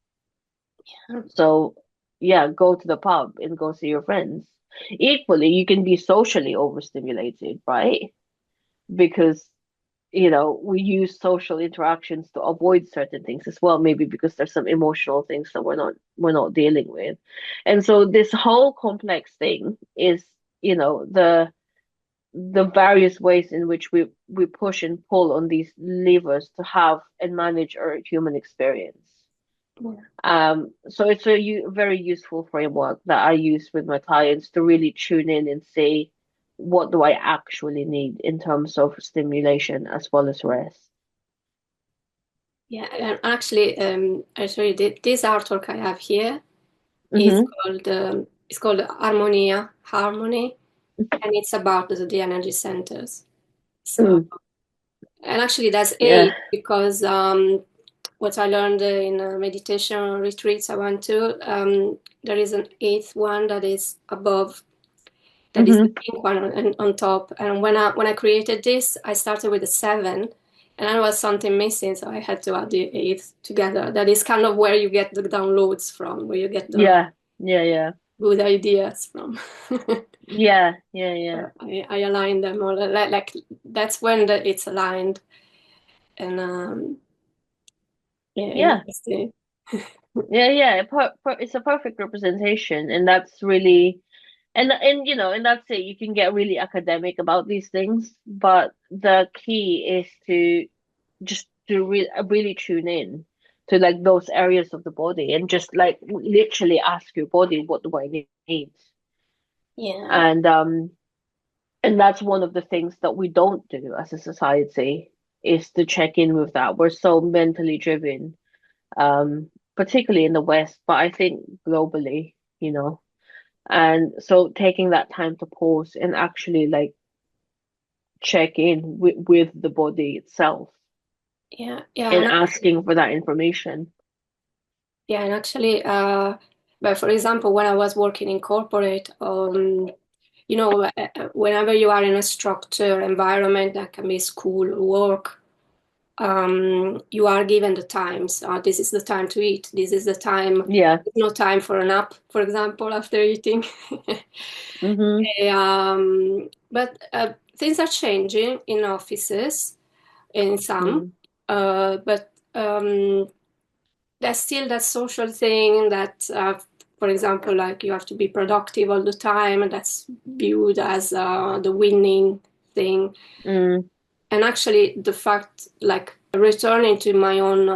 So yeah, go to the pub and go see your friends. Equally, you can be socially overstimulated, right? Because we use social interactions to avoid certain things as well, maybe because there's some emotional things that we're not dealing with. And so this whole complex thing is, the various ways in which we push and pull on these levers to have and manage our human experience. Yeah. So it's a very useful framework that I use with my clients to really tune in and see what do I actually need in terms of stimulation as well as rest. Yeah, and actually, I show you this artwork I have here is Mm-hmm. called Armonia, Harmony, and it's about the energy centers. So, Mm, and actually, that's yeah. eight because what I learned in meditation retreats I went to, there is an eighth one that is above, that is the Mm-hmm. pink one on top. And when I created this, I started with a seven, and there was something missing, so I had to add the eighth together. That is kind of where you get the downloads from, where you get the Yeah. Yeah. Yeah. good ideas from. Yeah. Yeah. Yeah. I align them all. Like that's when it's aligned, and Yeah, Yeah. interesting. Yeah. It's a perfect representation, and that's really and and that's it. You can get really academic about these things, but the key is to just to really tune in to like those areas of the body and just like literally ask your body what the body needs. Yeah, And and that's one of the things that we don't do as a society is to check in with that. We're so mentally driven, particularly in the West, but I think globally, you know. And so taking that time to pause and actually like check in with the body itself yeah, yeah, and and asking for that information. yeah, and actually, but for example, when I was working in corporate, whenever you are in a structured environment that can be school or work, you are given the times. This is the time to eat. This is the time. Yeah. No time for a nap, for example, after eating. Mm-hmm. But things are changing in offices, in some, Mm, but there's still that social thing that, for example, like you have to be productive all the time, and that's viewed as the winning thing. mm, And actually, the fact, like returning to my own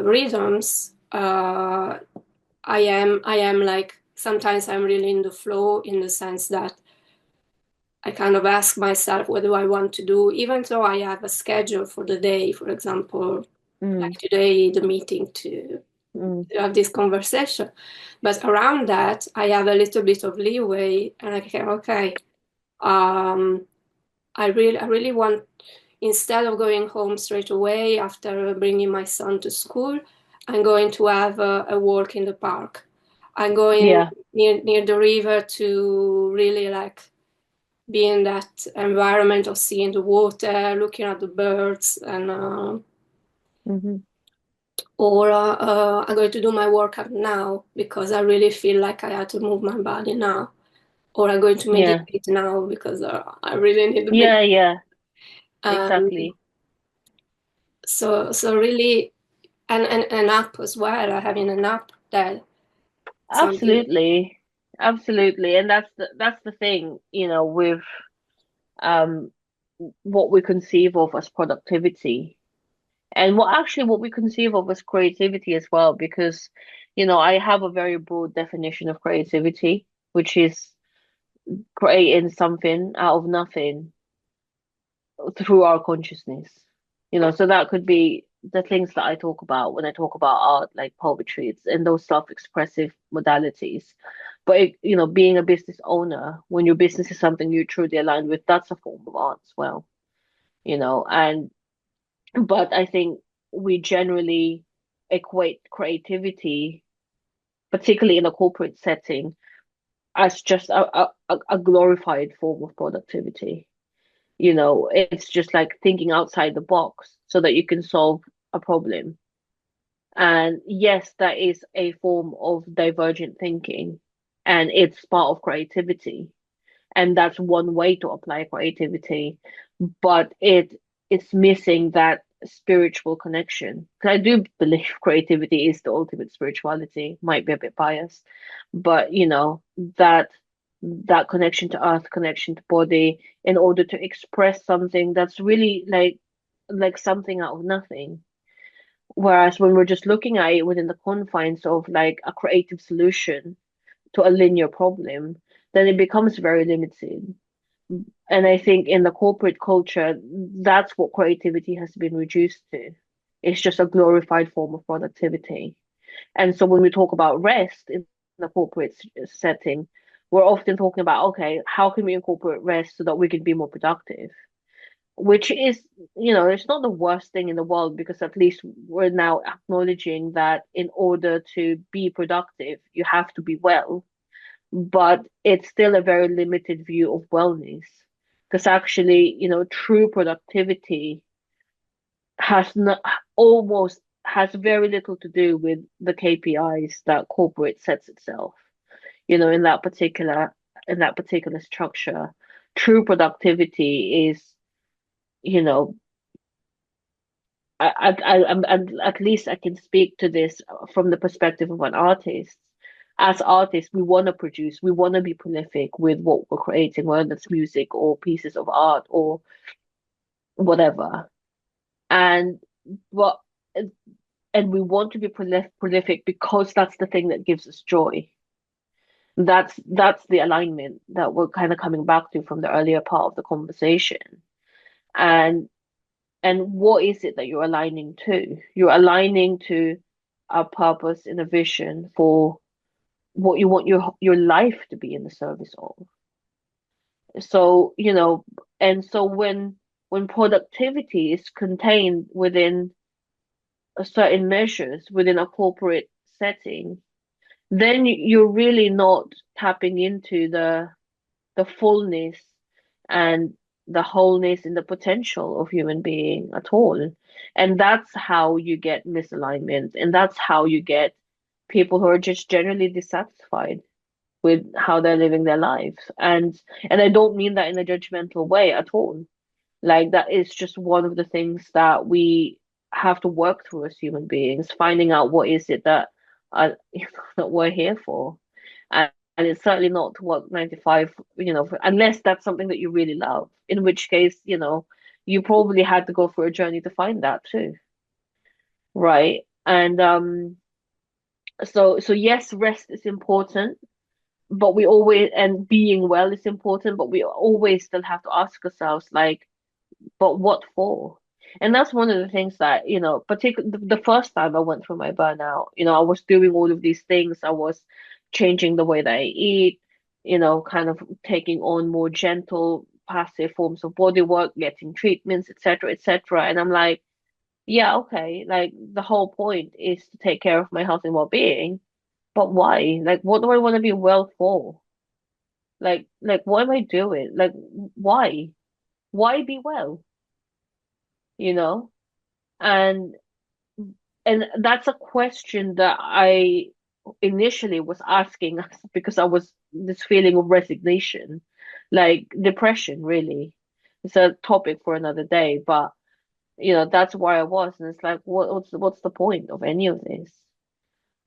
rhythms, I am like sometimes I'm really in the flow in the sense that I kind of ask myself, what do I want to do, even though I have a schedule for the day, for example, like mm, today, the meeting mm. to have this conversation. But around that, I have a little bit of leeway, and I can, okay, um, I really want, instead of going home straight away after bringing my son to school, I'm going to have a walk in the park. I'm going Yeah. near the river to really like be in that environment of seeing the water, looking at the birds, and Mm-hmm. I'm going to do my workout now because I really feel like I have to move my body now, or I'm going to Yeah. meditate now because I really need a bit. Yeah, yeah, Um, exactly. so really, and a nap as well. Having a nap that something. Absolutely. Absolutely. And that's the thing, with um what we conceive of as productivity and what we conceive of as creativity as well, because I have a very broad definition of creativity, which is creating something out of nothing through our consciousness. So that could be the things that I talk about when I talk about art, like poetry, and those self-expressive modalities. But being a business owner, when your business is something you're truly aligned with, that's a form of art as well. And but I think we generally equate creativity, particularly in a corporate setting, as just a glorified form of productivity. It's just like thinking outside the box so that you can solve a problem. And yes, that is a form of divergent thinking, and it's part of creativity. And that's one way to apply creativity, but it's missing that spiritual connection. Because I do believe creativity is the ultimate spirituality. Might be a bit biased, but that connection to earth, connection to body, in order to express something that's really like something out of nothing. Whereas when we're just looking at it within the confines of like a creative solution to a linear problem, then it becomes very limited. And I think in the corporate culture, that's what creativity has been reduced to. It's just a glorified form of productivity. And so when we talk about rest in the corporate setting, we're often talking about, okay, how can we incorporate rest so that we can be more productive? Which is, it's not the worst thing in the world, because at least we're now acknowledging that in order to be productive, you have to be well, but it's still a very limited view of wellness, because actually, true productivity has not almost has very little to do with the KPIs that corporate sets itself. In that particular structure, true productivity is, you know, at least I can speak to this from the perspective of an artist. As artists, we want to produce, we want to be prolific with what we're creating, whether that's music or pieces of art or whatever. And what and we want to be prolific because that's the thing that gives us joy. That's the alignment that we're kind of coming back to from the earlier part of the conversation. And and what is it that you're aligning to? You're aligning to a purpose and a vision for what you want your life to be in the service of. So, and so when productivity is contained within a certain measures within a corporate setting, then you're really not tapping into the fullness and the wholeness and the potential of human being at all. And that's how you get misalignment, and that's how you get people who are just generally dissatisfied with how they're living their lives. And I don't mean that in a judgmental way at all. Like that is just one of the things that we have to work through as human beings, finding out what is it that that we're here for. And it's certainly not to work 9 to 5, unless that's something that you really love, in which case, you probably had to go through a journey to find that too, right? And so yes, rest is important, but we always and being well is important, but we always still have to ask ourselves, like, but what for? And that's one of the things that, particularly the first time I went through my burnout, I was doing all of these things. I was changing the way that I eat, kind of taking on more gentle, passive forms of body work, getting treatments, etc., etc. And I'm like, yeah, okay, like the whole point is to take care of my health and well-being, but why? Like, what do I want to be well for? Like, what am I doing? Like, why? Why be well? You know? And and that's a question that I initially was asking because I was this feeling of resignation, like depression, really. It's a topic for another day, but that's where I was, and it's like, what's the point of any of this?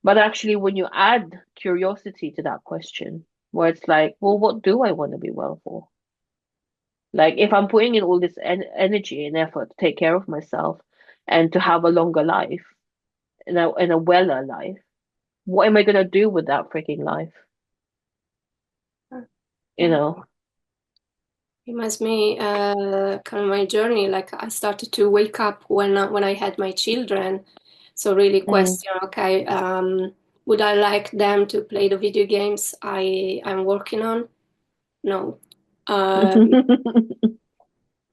But actually, when you add curiosity to that question, where it's like, well, what do I want to be well for? Like, if I'm putting in all this energy and effort to take care of myself and to have a longer life and a weller life, what am I gonna do with that freaking life? You Yeah, know? reminds me kind of my journey. Like I started to wake up when I had my children. So really Mm. question, okay, would I like them to play the video games I'm working on? No. Um,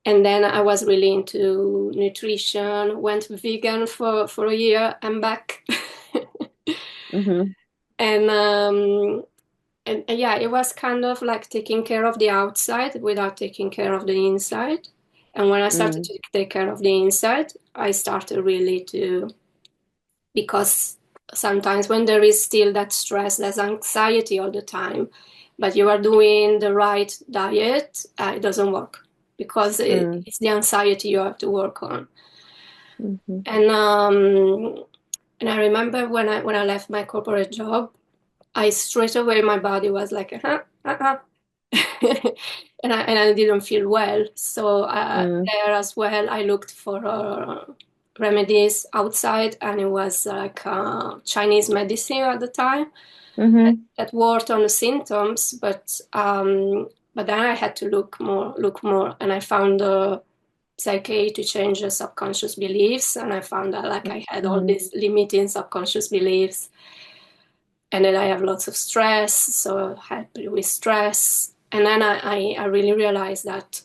and then I was really into nutrition, went vegan for a year and back. Hmm. And yeah, it was kind of like taking care of the outside without taking care of the inside. And when I started Mm. to take care of the inside, I started really to, because sometimes when there is still that stress, there's anxiety all the time, but you are doing the right diet, it doesn't work because Mm. it's the anxiety you have to work on. Hmm. And and I remember when I left my corporate job, I straight away my body was like, and I didn't feel well. So Mm. there as well, I looked for remedies outside, and it was like Chinese medicine at the time Hmm. that worked on the symptoms, but then I had to look more, and I found it's okay to change the subconscious beliefs, and I found that like I had all Hmm. these limiting subconscious beliefs, and then I have lots of stress, so help with stress. And then I really realized that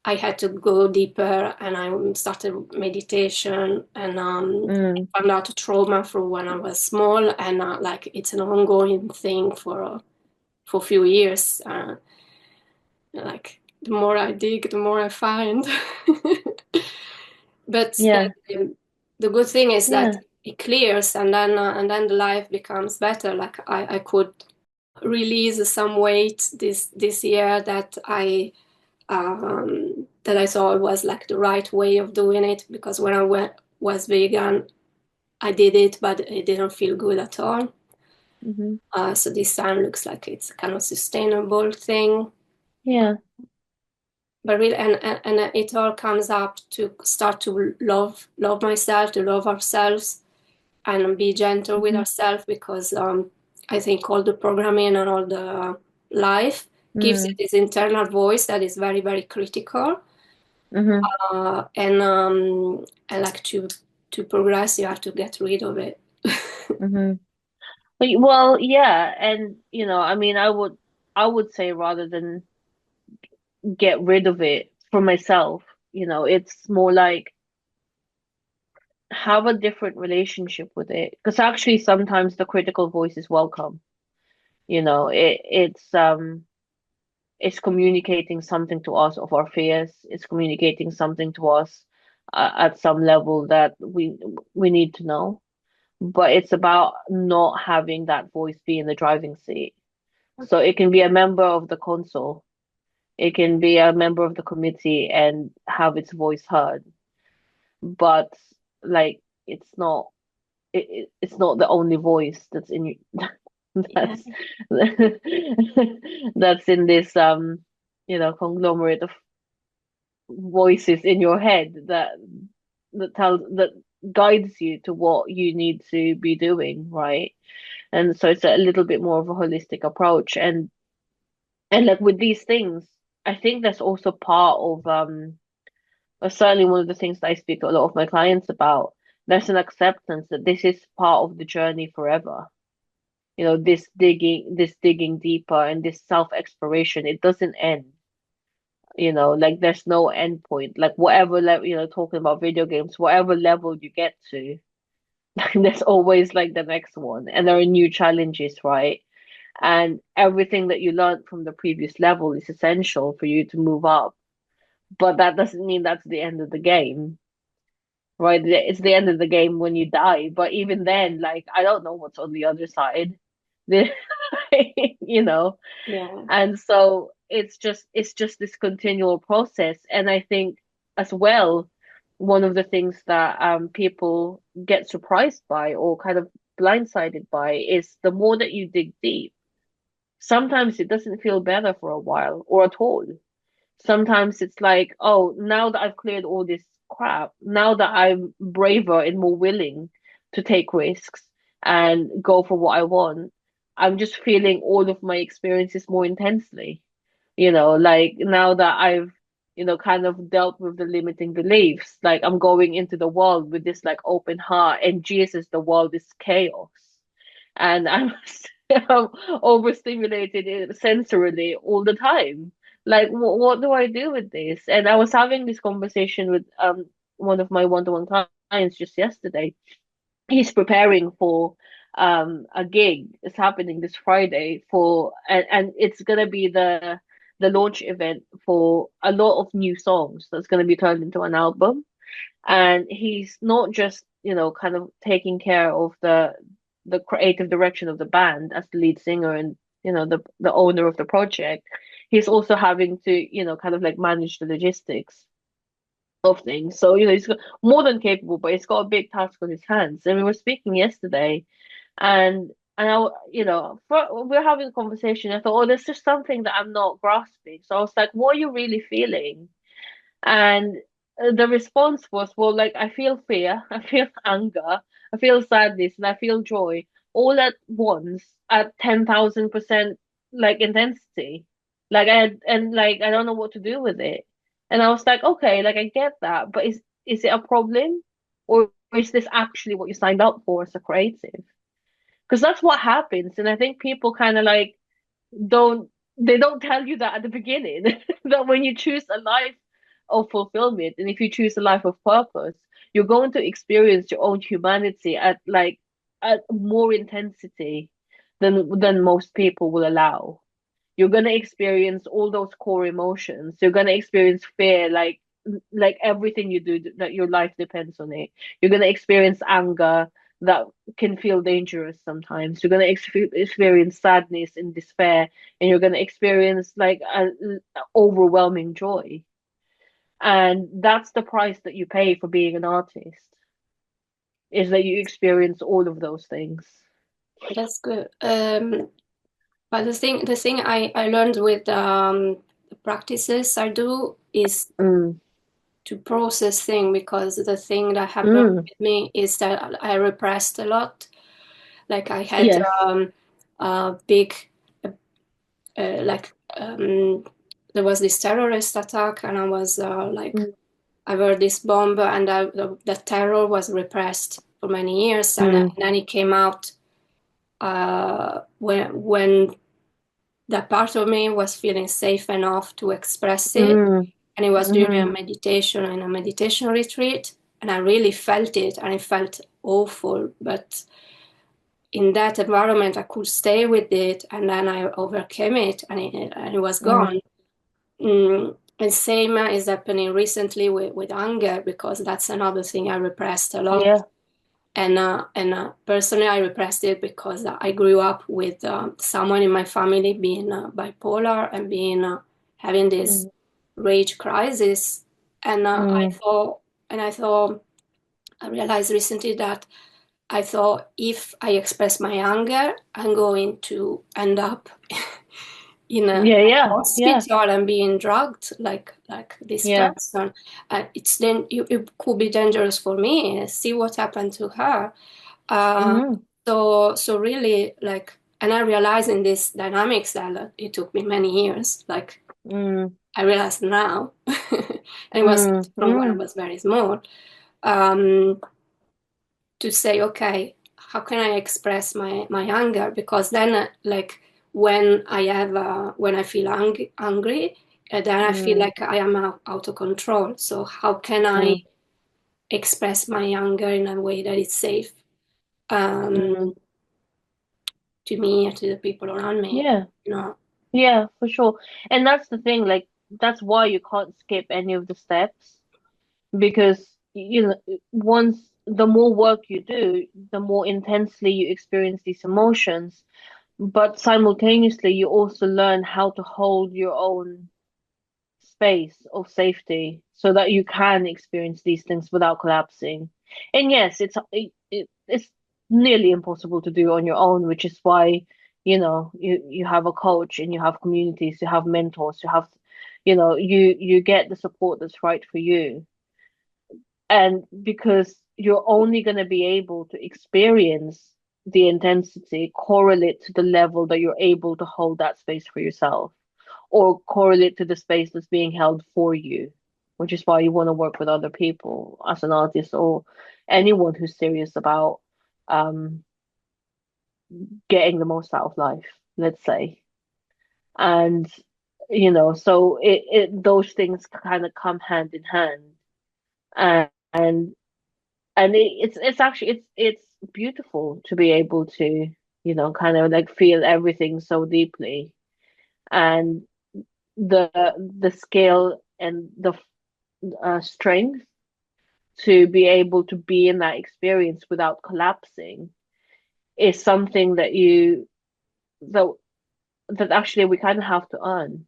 I had to go deeper, and I started meditation, and Mm. I found out trauma from when I was small, and like it's an ongoing thing for a few years. Like the more I dig, the more I find. But Yeah. the good thing is that Yeah. it clears, and then the life becomes better. Like I could release some weight this year that I thought was like the right way of doing it, because when I was vegan, I did it, but it didn't feel good at all. Hmm. So this time looks like it's a kind of sustainable thing. Yeah. But really, and it all comes up to start to love myself, to love ourselves, and be gentle with Hmm. ourselves, because I think all the programming and all the life gives it Mm. this internal voice that is very, very critical. Hmm. And like to progress, you have to get rid of it. Hmm. Well, yeah, and I mean, I would say rather than get rid of it for myself, it's more like have a different relationship with it. Because actually, sometimes the critical voice is welcome. It's communicating something to us of our fears. It's communicating something to us at some level that we need to know. But it's about not having that voice be in the driving seat. So it can be a member of the council, it can be a member of the committee and have its voice heard. But like it's not the only voice that's in you Yeah, that's that's in this conglomerate of voices in your head that guides you to what you need to be doing, right? And so it's a little bit more of a holistic approach. And like with these things, I think that's also part of certainly one of the things that I speak to a lot of my clients about. There's an acceptance that this is part of the journey forever. This digging deeper and this self-exploration, it doesn't end. Like there's no end point. Like whatever level, talking about video games, whatever level you get to, there's always like the next one, and there are new challenges, right? And everything that you learned from the previous level is essential for you to move up. But that doesn't mean that's the end of the game, right? It's the end of the game when you die. But even then, like, I don't know what's on the other side. The- you know, yeah, and so it's just this continual process. And I think as well, one of the things that people get surprised by or kind of blindsided by is the more that you dig deep, sometimes it doesn't feel better for a while or at all. Sometimes it's like, oh, now that I've cleared all this crap, now that I'm braver and more willing to take risks and go for what I want, I'm just feeling all of my experiences more intensely. Like now that I've, kind of dealt with the limiting beliefs, like I'm going into the world with this like open heart, and Jesus, the world is chaos. And I'm I'm overstimulated sensorily all the time. Like, what do I do with this? And I was having this conversation with one of my one-to-one clients just yesterday. He's preparing for a gig. It's happening this Friday and it's gonna be the launch event for a lot of new songs that's gonna be turned into an album. And he's not just kind of taking care of the creative direction of the band as the lead singer and the owner of the project. He's also having to kind of like manage the logistics of things. So he's more than capable, but he's got a big task on his hands. And we were speaking yesterday, and we were having a conversation. I thought, oh, there's just something that I'm not grasping. So I was like, what are you really feeling? And the response was, well, like, I feel fear, I feel anger, I feel sadness, and I feel joy all at once at 10,000% like intensity. Like, I don't know what to do with it. And I was like, okay, like, I get that, but is it a problem? Or is this actually what you signed up for as a creative? Because that's what happens. And I think people kind of like don't they don't tell you that at the beginning that when you choose a life of fulfillment and if you choose a life of purpose, you're going to experience your own humanity at more intensity than most people will allow. You're going to experience all those core emotions. You're going to experience fear, like everything you do, that your life depends on it. You're going to experience anger that can feel dangerous sometimes. You're going to experience sadness and despair, and you're going to experience like overwhelming joy. And that's the price that you pay for being an artist. is that you experience all of those things. That's good. But the thing I learned with the practices I do is Mm, to process things, because the thing that happened mm, with me is that I repressed a lot. Like I had yes. a big like there was this terrorist attack, and I was like Mm, I heard this bomb, and the terror was repressed for many years, and mm, then it came out when that part of me was feeling safe enough to express it. mm, And it was during a mm, meditation in a meditation retreat. And I really felt it, and it felt awful. But in that environment, I could stay with it, and then I overcame it, and it was mm. gone. And same is happening recently with anger, because that's another thing I repressed a lot. Yeah. And personally, I repressed it because I grew up with someone in my family being bipolar and being having this Mm, rage crisis. And mm, I thought, I realized recently that I thought if I express my anger, I'm going to end up in a yeah, yeah, yeah, hospital and being drugged like this yeah. person. It could be dangerous for me. See what happened to her. Uh, Mm, so really, like, and I realized in this dynamics that it took me many years. Like mm, I realized now, and it was mm, from when I mm, was very small. Um, to say, okay, how can I express my anger? Because then, like, when I feel angry, then I feel mm, like I am out of control. So how can I mm, express my anger in a way that is safe, um, mm. to me and to the people around me? Yeah, You know? yeah, for sure. And that's the thing, like that's why you can't skip any of the steps because you know once the more work you do, the more intensely you experience these emotions, but simultaneously you also learn how to hold your own space of safety so that you can experience these things without collapsing. And yes, it's nearly impossible to do on your own, which is why, you know, you have a coach and you have communities, you have mentors, you have, you know, you get the support that's right for you. And because you're only going to be able to experience the intensity correlate to the level that you're able to hold that space for yourself or correlate to the space that's being held for you, which is why you want to work with other people as an artist or anyone who's serious about um, getting the most out of life, let's say. And you know, so those things kind of come hand in hand, and it's actually it's beautiful to be able to you know kind of like feel everything so deeply and the the scale and the strength to be able to be in that experience without collapsing is something that you that that actually we kind of have to earn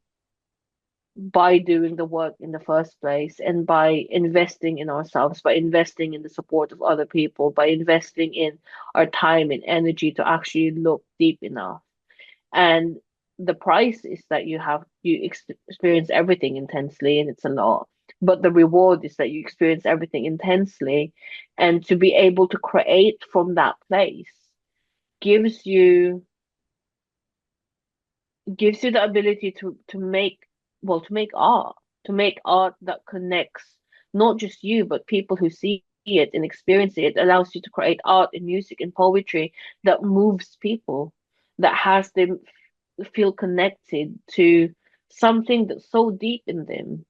by doing the work in the first place and by investing in ourselves, by investing in the support of other people, by investing in our time and energy to actually look deep enough. And the price is that you experience everything intensely, and it's a lot. But the reward is that you experience everything intensely, and to be able to create from that place gives you gives you the ability to make well to make art that connects not just you but people who see it and experience it. It allows you to create art and music and poetry that moves people, that has them feel connected to something that's so deep in them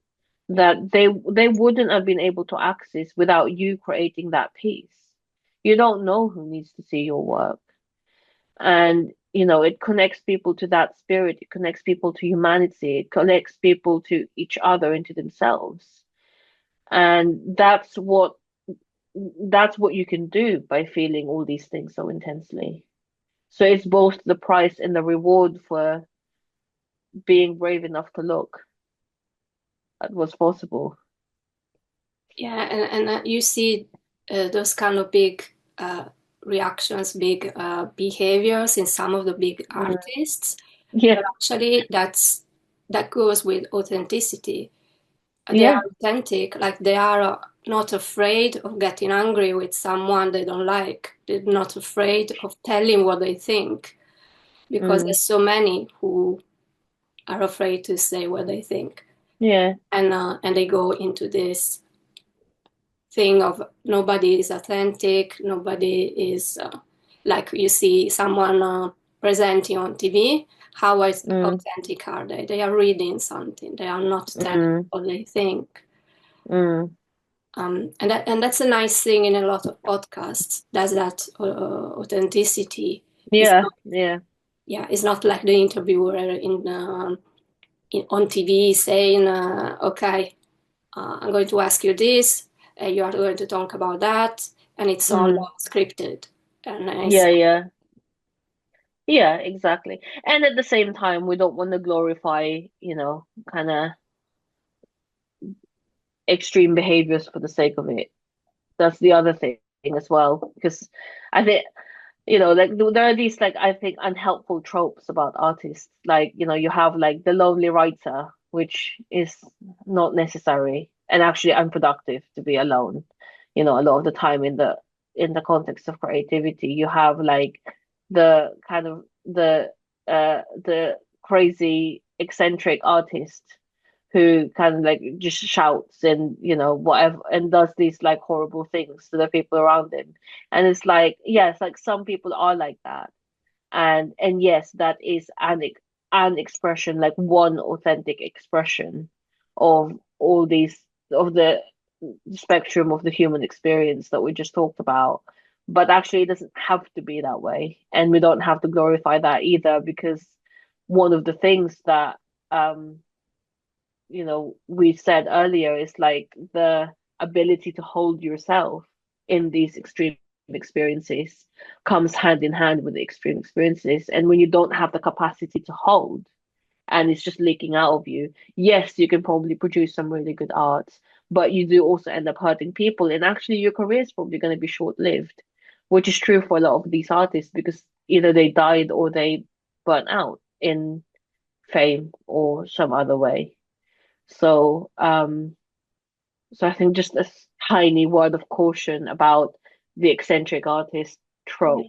that they wouldn't have been able to access without you creating that piece. You don't know who needs to see your work, and you know it connects people to that spirit, it connects people to humanity, it connects people to each other and to themselves. And that's what you can do by feeling all these things so intensely. So it's both the price and the reward for being brave enough to look at what's possible. Yeah, and you see those kind of big uh, reactions, big behaviors in some of the big Mm. artists. But Yeah. actually, that goes with authenticity. They are Yeah. authentic, like they are not afraid of getting angry with someone they don't like. They're not afraid of telling what they think because Mm. there's so many who are afraid to say what they think, Yeah. and they go into this thing of nobody is authentic, nobody is like you see someone presenting on TV. How is Mm. authentic are they? They are reading something. They are not telling Mm. what they think. Mm. And that's a nice thing in a lot of podcasts. That's that authenticity is Yeah. not, Yeah. yeah, it's not like the interviewer on TV saying, "Okay, I'm going to ask you this, you are going to talk about that," and it's all Mm. scripted. And it's Yeah. Yeah. Yeah, exactly. And at the same time, we don't want to glorify, kind of extreme behaviors for the sake of it. That's the other thing as well, because I think like there are these like I think unhelpful tropes about artists. Like, you have like the lonely writer, which is not necessary and actually unproductive to be alone. A lot of the time in the context of creativity, you have like the kind of the crazy eccentric artist who kind of like just shouts and whatever and does these like horrible things to the people around him. And it's like, yes, like some people are like that. And yes, that is an expression, like one authentic expression of all these of the spectrum of the human experience that we just talked about. But actually, it doesn't have to be that way, and we don't have to glorify that either, because one of the things that um we said earlier is like the ability to hold yourself in these extreme experiences comes hand in hand with the extreme experiences. And when you don't have the capacity to hold and it's just leaking out of you, yes, you can probably produce some really good art, but you do also end up hurting people. And actually, your career is probably going to be short lived, which is true for a lot of these artists because either they died or they burnt out in fame or some other way. So I think just a tiny word of caution about the eccentric artist trope.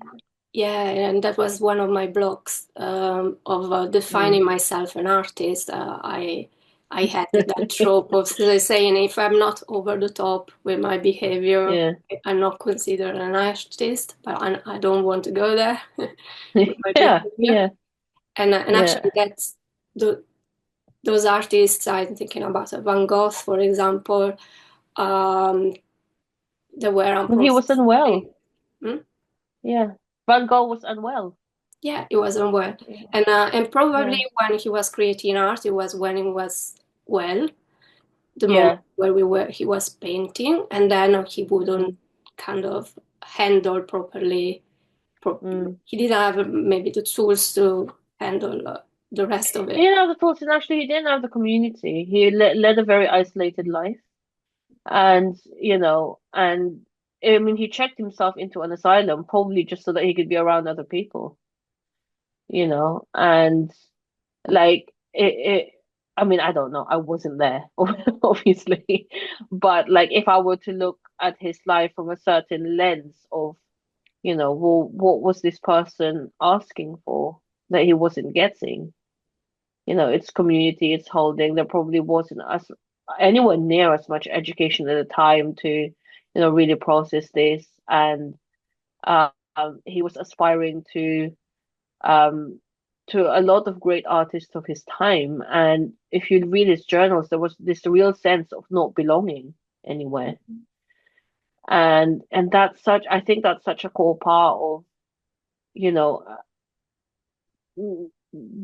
yeah, and that was one of my blocks of Mm. defining myself an artist. I had that trope of saying if I'm not over the top with my behavior, Yeah. I'm not considered an artist. But I don't want to go there with my Yeah, behavior. yeah, And actually, yeah. that's those artists. I'm thinking about Van Gogh, for example. Um, they were But he was unprofessional. unwell. Yeah. Van Gogh was unwell. Yeah, it was unwell, Yeah. and probably Yeah. when he was creating art, it was when he was well. The moment Yeah. where we were, he was painting, and then he wouldn't Mm. kind of handle properly. Mm. He didn't have maybe the tools to handle the rest of He it. didn't have the thoughts, and actually, he didn't have the community. He led a very isolated life, and and I mean, he checked himself into an asylum probably just so that he could be around other people. And like it I mean, I don't know, I wasn't there obviously, but like if I were to look at his life from a certain lens of well, what was this person asking for that he wasn't getting? It's community, it's holding. There probably wasn't as anywhere near as much education at the time to really process this. And he was aspiring um, to a lot of great artists of his time. And if you read his journals, there was this real sense of not belonging anywhere. And I think that's such a core part of, you know, uh,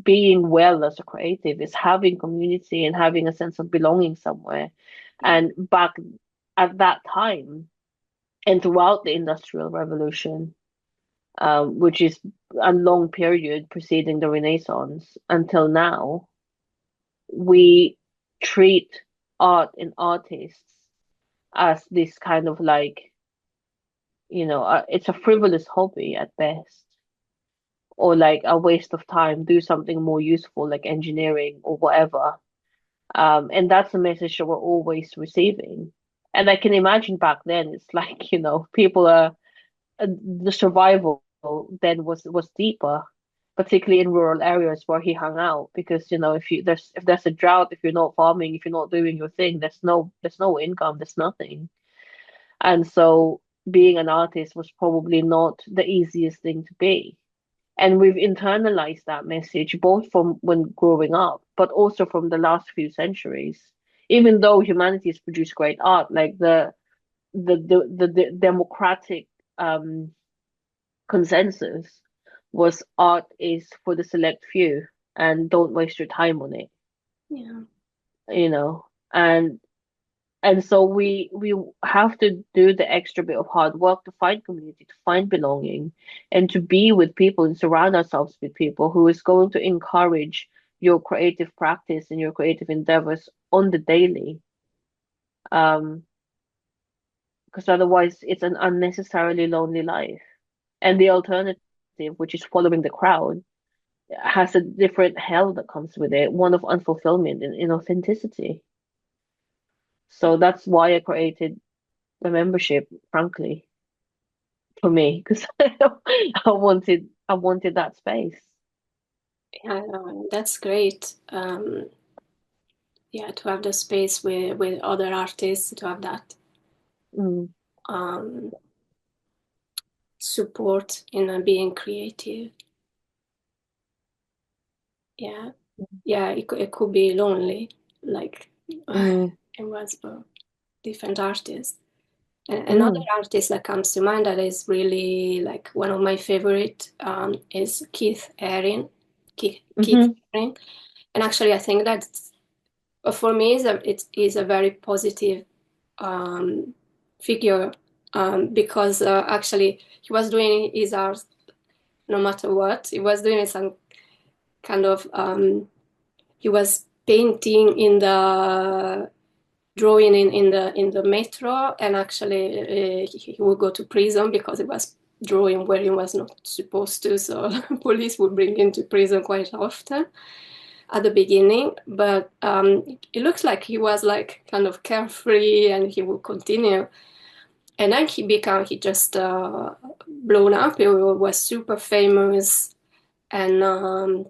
being well as a creative is having community and having a sense of belonging somewhere. And back at that time and throughout the Industrial Revolution, which is a long period preceding the Renaissance until now, we treat art and artists as this kind of like it's a frivolous hobby at best, or like a waste of time. Do something more useful, like engineering or whatever. And that's a message that we're always receiving. And I can imagine back then, it's like, people are the survival then was deeper, particularly in rural areas where he hung out, because if there's a drought, if you're not farming, if you're not doing your thing, there's no income, there's nothing. And so being an artist was probably not the easiest thing to be. And we've internalized that message both from when growing up, but also from the last few centuries. Even though humanity has produced great art, like the democratic um, consensus was art is for the select few, and don't waste your time on it, Yeah. you know. And and so we have to do the extra bit of hard work to find community, to find belonging, and to be with people and surround ourselves with people who is going to encourage your creative practice and your creative endeavors on the daily. Um, because otherwise it's an unnecessarily lonely life. And the alternative, which is following the crowd, has a different hell that comes with it, one of unfulfillment and inauthenticity. So that's why I created the membership, frankly, for me, because I wanted that space. Yeah, that's great. Yeah, to have the space with other artists, to have that Mm, um, support in being creative. Yeah, yeah, it could be lonely, like mm, it was for different artists. And another mm, artist that comes to mind that is really like one of my favorite is Keith Haring. Keith mm-hmm, Haring. And actually, I think that for me it is a very positive um, figure because actually he was doing his art no matter what. He was doing some kind of he was painting in the drawing in the metro, and actually he would go to prison because he was drawing where he was not supposed to. So police would bring him to prison quite often at the beginning, but it looks like he was like kind of carefree and he would continue. And then he just blown up. He was super famous, and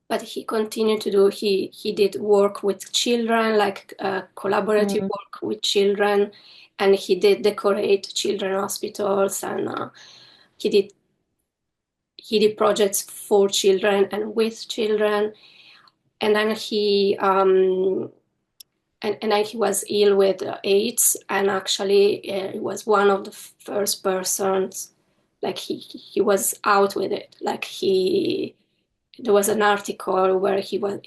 but he continued to do. He did work with children, like collaborative mm, work with children, and he did decorate children hospitals, and he did he did projects for children and with children. And then and then he was ill with AIDS, and actually he was one of the first persons, like he was out with it. Like he there was an article where he would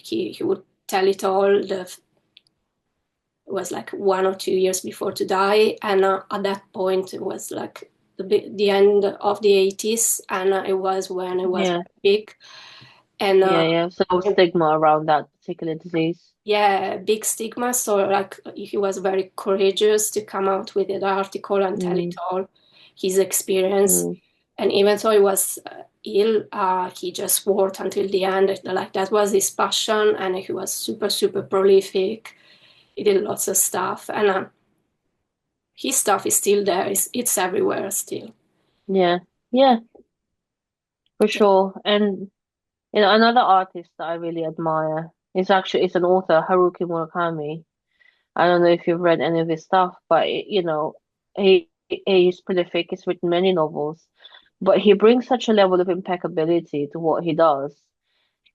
tell it all. It was like 1 or 2 years before to die, and at that point it was like the end of the 80s, and it was when it was yeah, big, and yeah, yeah. So stigma around that particular disease. yeah, big stigma. So like he was very courageous to come out with the article and tell it Mm, all, his experience. mm, And even though he was ill, he just worked until the end. Like that was his passion, and he was super, super prolific. He did lots of stuff, and his stuff is still there. It's everywhere still. yeah, yeah, for sure. And another artist that I really admire is an author, Haruki Murakami. I don't know if you've read any of his stuff, but he's prolific. He's written many novels, but he brings such a level of impeccability to what he does,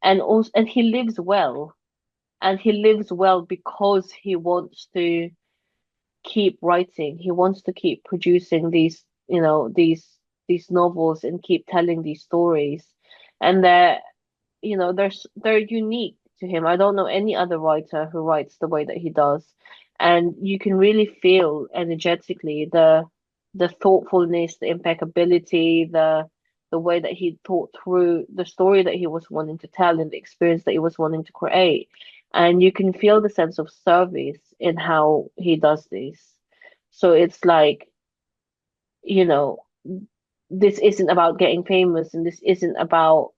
and he lives well, and he lives well because he wants to keep writing. He wants to keep producing these novels and keep telling these stories, and they're unique to him. I don't know any other writer who writes the way that he does. And you can really feel energetically the thoughtfulness, the impeccability, the way that he thought through the story that he was wanting to tell and the experience that he was wanting to create. And you can feel the sense of service in how he does this. So it's like you know, this isn't about getting famous and this isn't about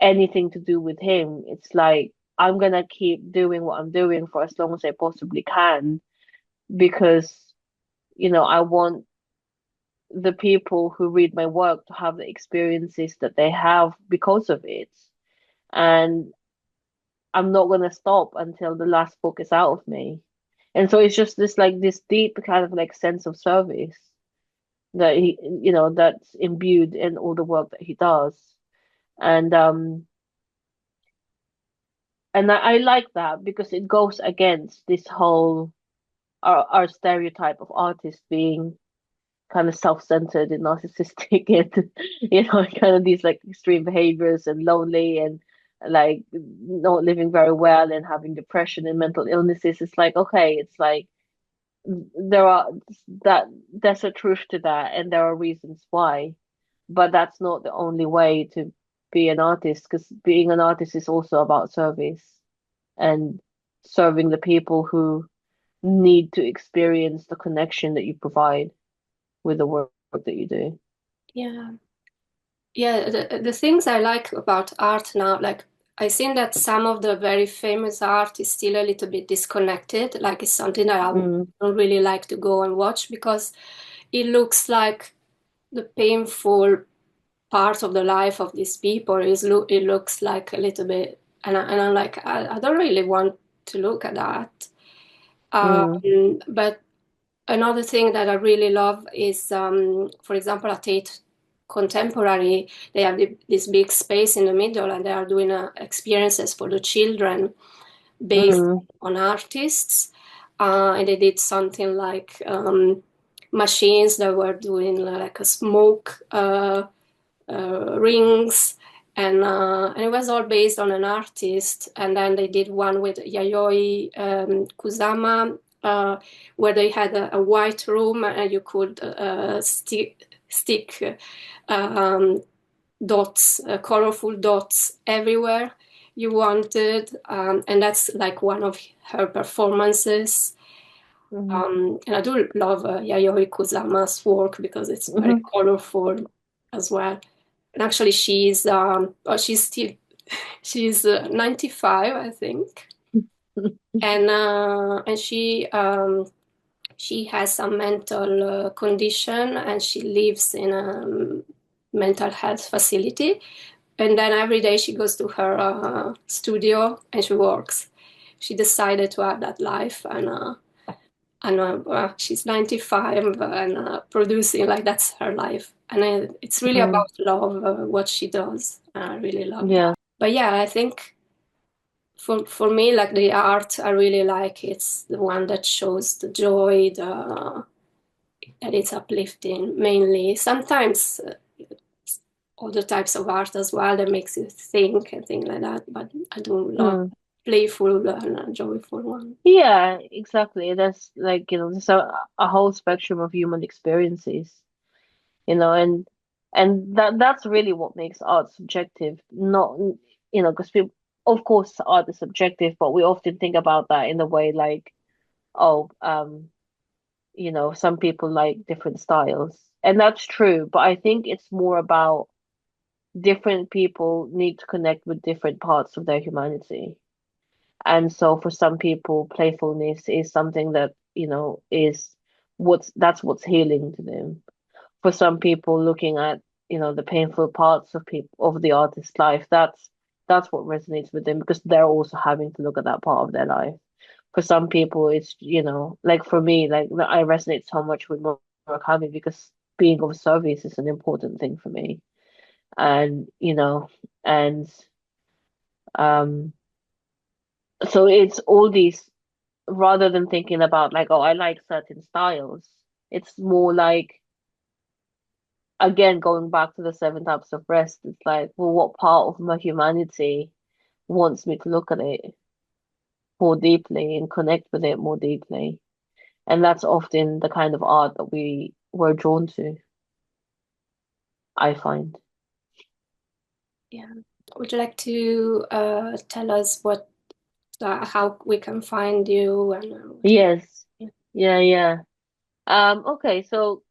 anything to do with him. It's like I'm gonna keep doing what I'm doing for as long as I possibly can because, I want the people who read my work to have the experiences that they have because of it. And I'm not gonna stop until the last book is out of me. And so it's just this deep kind of like sense of service that that's imbued in all the work that he does. And I like that because it goes against this whole our stereotype of artists being kind of self-centered and narcissistic and kind of these like extreme behaviors and lonely and like not living very well and having depression and mental illnesses. It's like, okay, it's like there are that there's a truth to that and there are reasons why, but that's not the only way to be an artist, because being an artist is also about service and serving the people who need to experience the connection that you provide with the work that you do. Yeah. Yeah, the things I like about art now, like I think that some of the very famous art is still a little bit disconnected. Like it's something that I Mm, don't really like to go and watch because it looks like the painful part of the life of these people. It looks like a little bit, and I'm like, I don't really want to look at that. mm, But another thing that I really love is, for example, at Tate Contemporary, they have this big space in the middle, and they are doing experiences for the children based mm, on artists. And they did something like machines that were doing like a smoke rings, and it was all based on an artist. And then they did one with Yayoi Kusama, where they had a white room and you could stick um, dots, colorful dots everywhere you wanted, and that's like one of her performances. mm, And I do love Yayoi Kusama's work because it's very mm, colorful as well. And actually, she's still she's 95, I think, and she has some mental condition, and she lives in a mental health facility. And then every day she goes to her studio and she works. She decided to have that life, and she's 95 and producing like that's her life. And it's really mm. about love, what she does. I really love that. Yeah. But yeah, I think for me, like the art, I really like it's the one that shows the joy, that it's uplifting mainly. Sometimes other types of art as well that makes you think and things like that. But I do love Mm. playful and joyful one. Yeah, exactly. That's like, there's a whole spectrum of human experiences, and that's really what makes art subjective. Not, because people, of course, art is subjective, but we often think about that in the way like, oh, some people like different styles. And that's true, but I think it's more about different people need to connect with different parts of their humanity. And so for some people, playfulness is something that, is what's healing to them. For some people, looking at, the painful parts of people of the artist's life, that's what resonates with them because they're also having to look at that part of their life. For some people, it's, like for me, like I resonate so much with Murakami because being of service is an important thing for me. And, and um so it's all these, rather than thinking about like, oh, I like certain styles, it's more like, again, going back to the seven types of rest, it's like, well, what part of my humanity wants me to look at it more deeply and connect with it more deeply? And that's often the kind of art that we were drawn to, I find. Yeah. Would you like to tell us how we can find you and what you? Yes. Yeah, yeah. Okay, so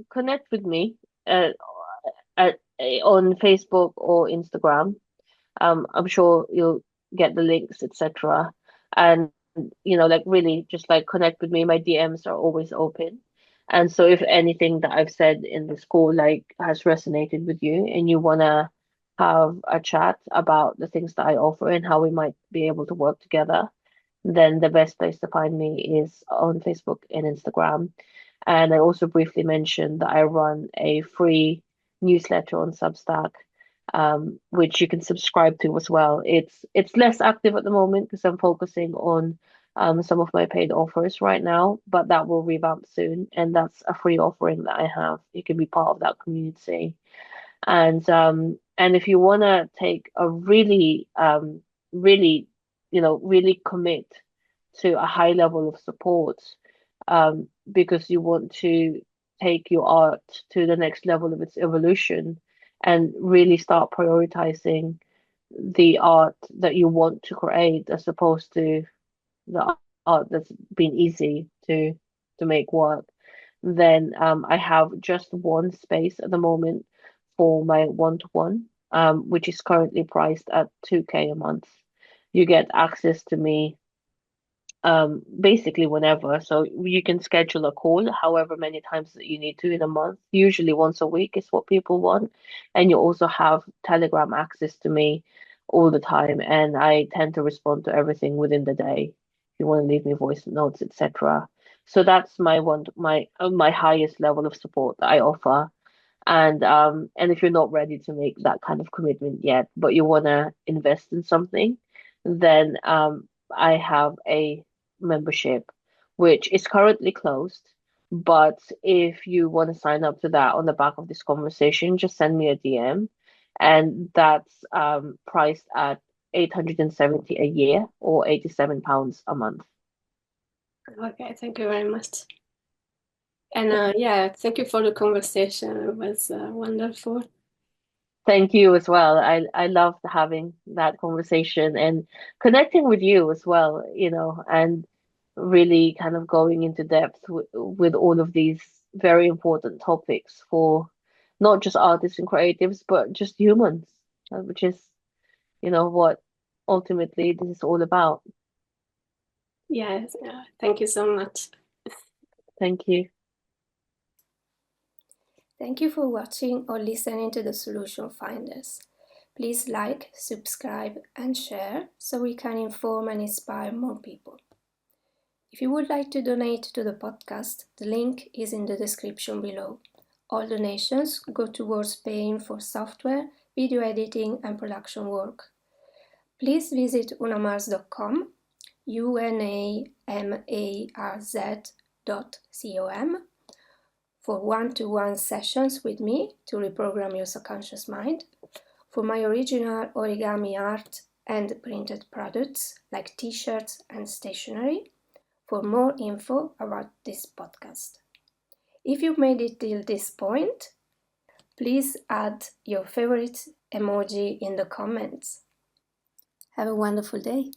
connect with me uh, at on Facebook or Instagram. I'm sure you'll get the links, etc. And like really just like connect with me. My DMs are always open. And so if anything that I've said in this call like has resonated with you and you wanna have a chat about the things that I offer and how we might be able to work together, then the best place to find me is on Facebook and Instagram. And I also briefly mentioned that I run a free newsletter on Substack, which you can subscribe to as well. It's less active at the moment because I'm focusing on some of my paid offers right now, but that will revamp soon, and that's a free offering that I have. You can be part of that community. And if you want to take a really really commit to a high level of support, because you want to take your art to the next level of its evolution and really start prioritizing the art that you want to create as opposed to the art that's been easy to make work, then I have just one space at the moment for my one-to-one, which is currently priced at 2K a month. You get access to me basically whenever. So you can schedule a call however many times that you need to in a month. Usually once a week is what people want. And you also have Telegram access to me all the time. And I tend to respond to everything within the day. If you want to leave me voice notes, etc. So that's my highest level of support that I offer. And if you're not ready to make that kind of commitment yet, but you want to invest in something, then I have a membership which is currently closed. But if you want to sign up to that on the back of this conversation, just send me a DM, and that's priced at 870 a year or £87 a month. Okay, thank you very much. And yeah, thank you for the conversation. It was wonderful. Thank you as well. I loved having that conversation and connecting with you as well, and really kind of going into depth with all of these very important topics for not just artists and creatives, but just humans, which is, what ultimately this is all about. Yes, thank you so much. Thank you. Thank you for watching or listening to the Solution Finders. Please like, subscribe, and share so we can inform and inspire more people. If you would like to donate to the podcast, the link is in the description below. All donations go towards paying for software, video editing, and production work. Please visit unamarz.com, unamarz.com, for one-to-one sessions with me to reprogram your subconscious mind, for my original origami art and printed products like t-shirts and stationery, for more info about this podcast. If you've made it till this point, please add your favorite emoji in the comments. Have a wonderful day.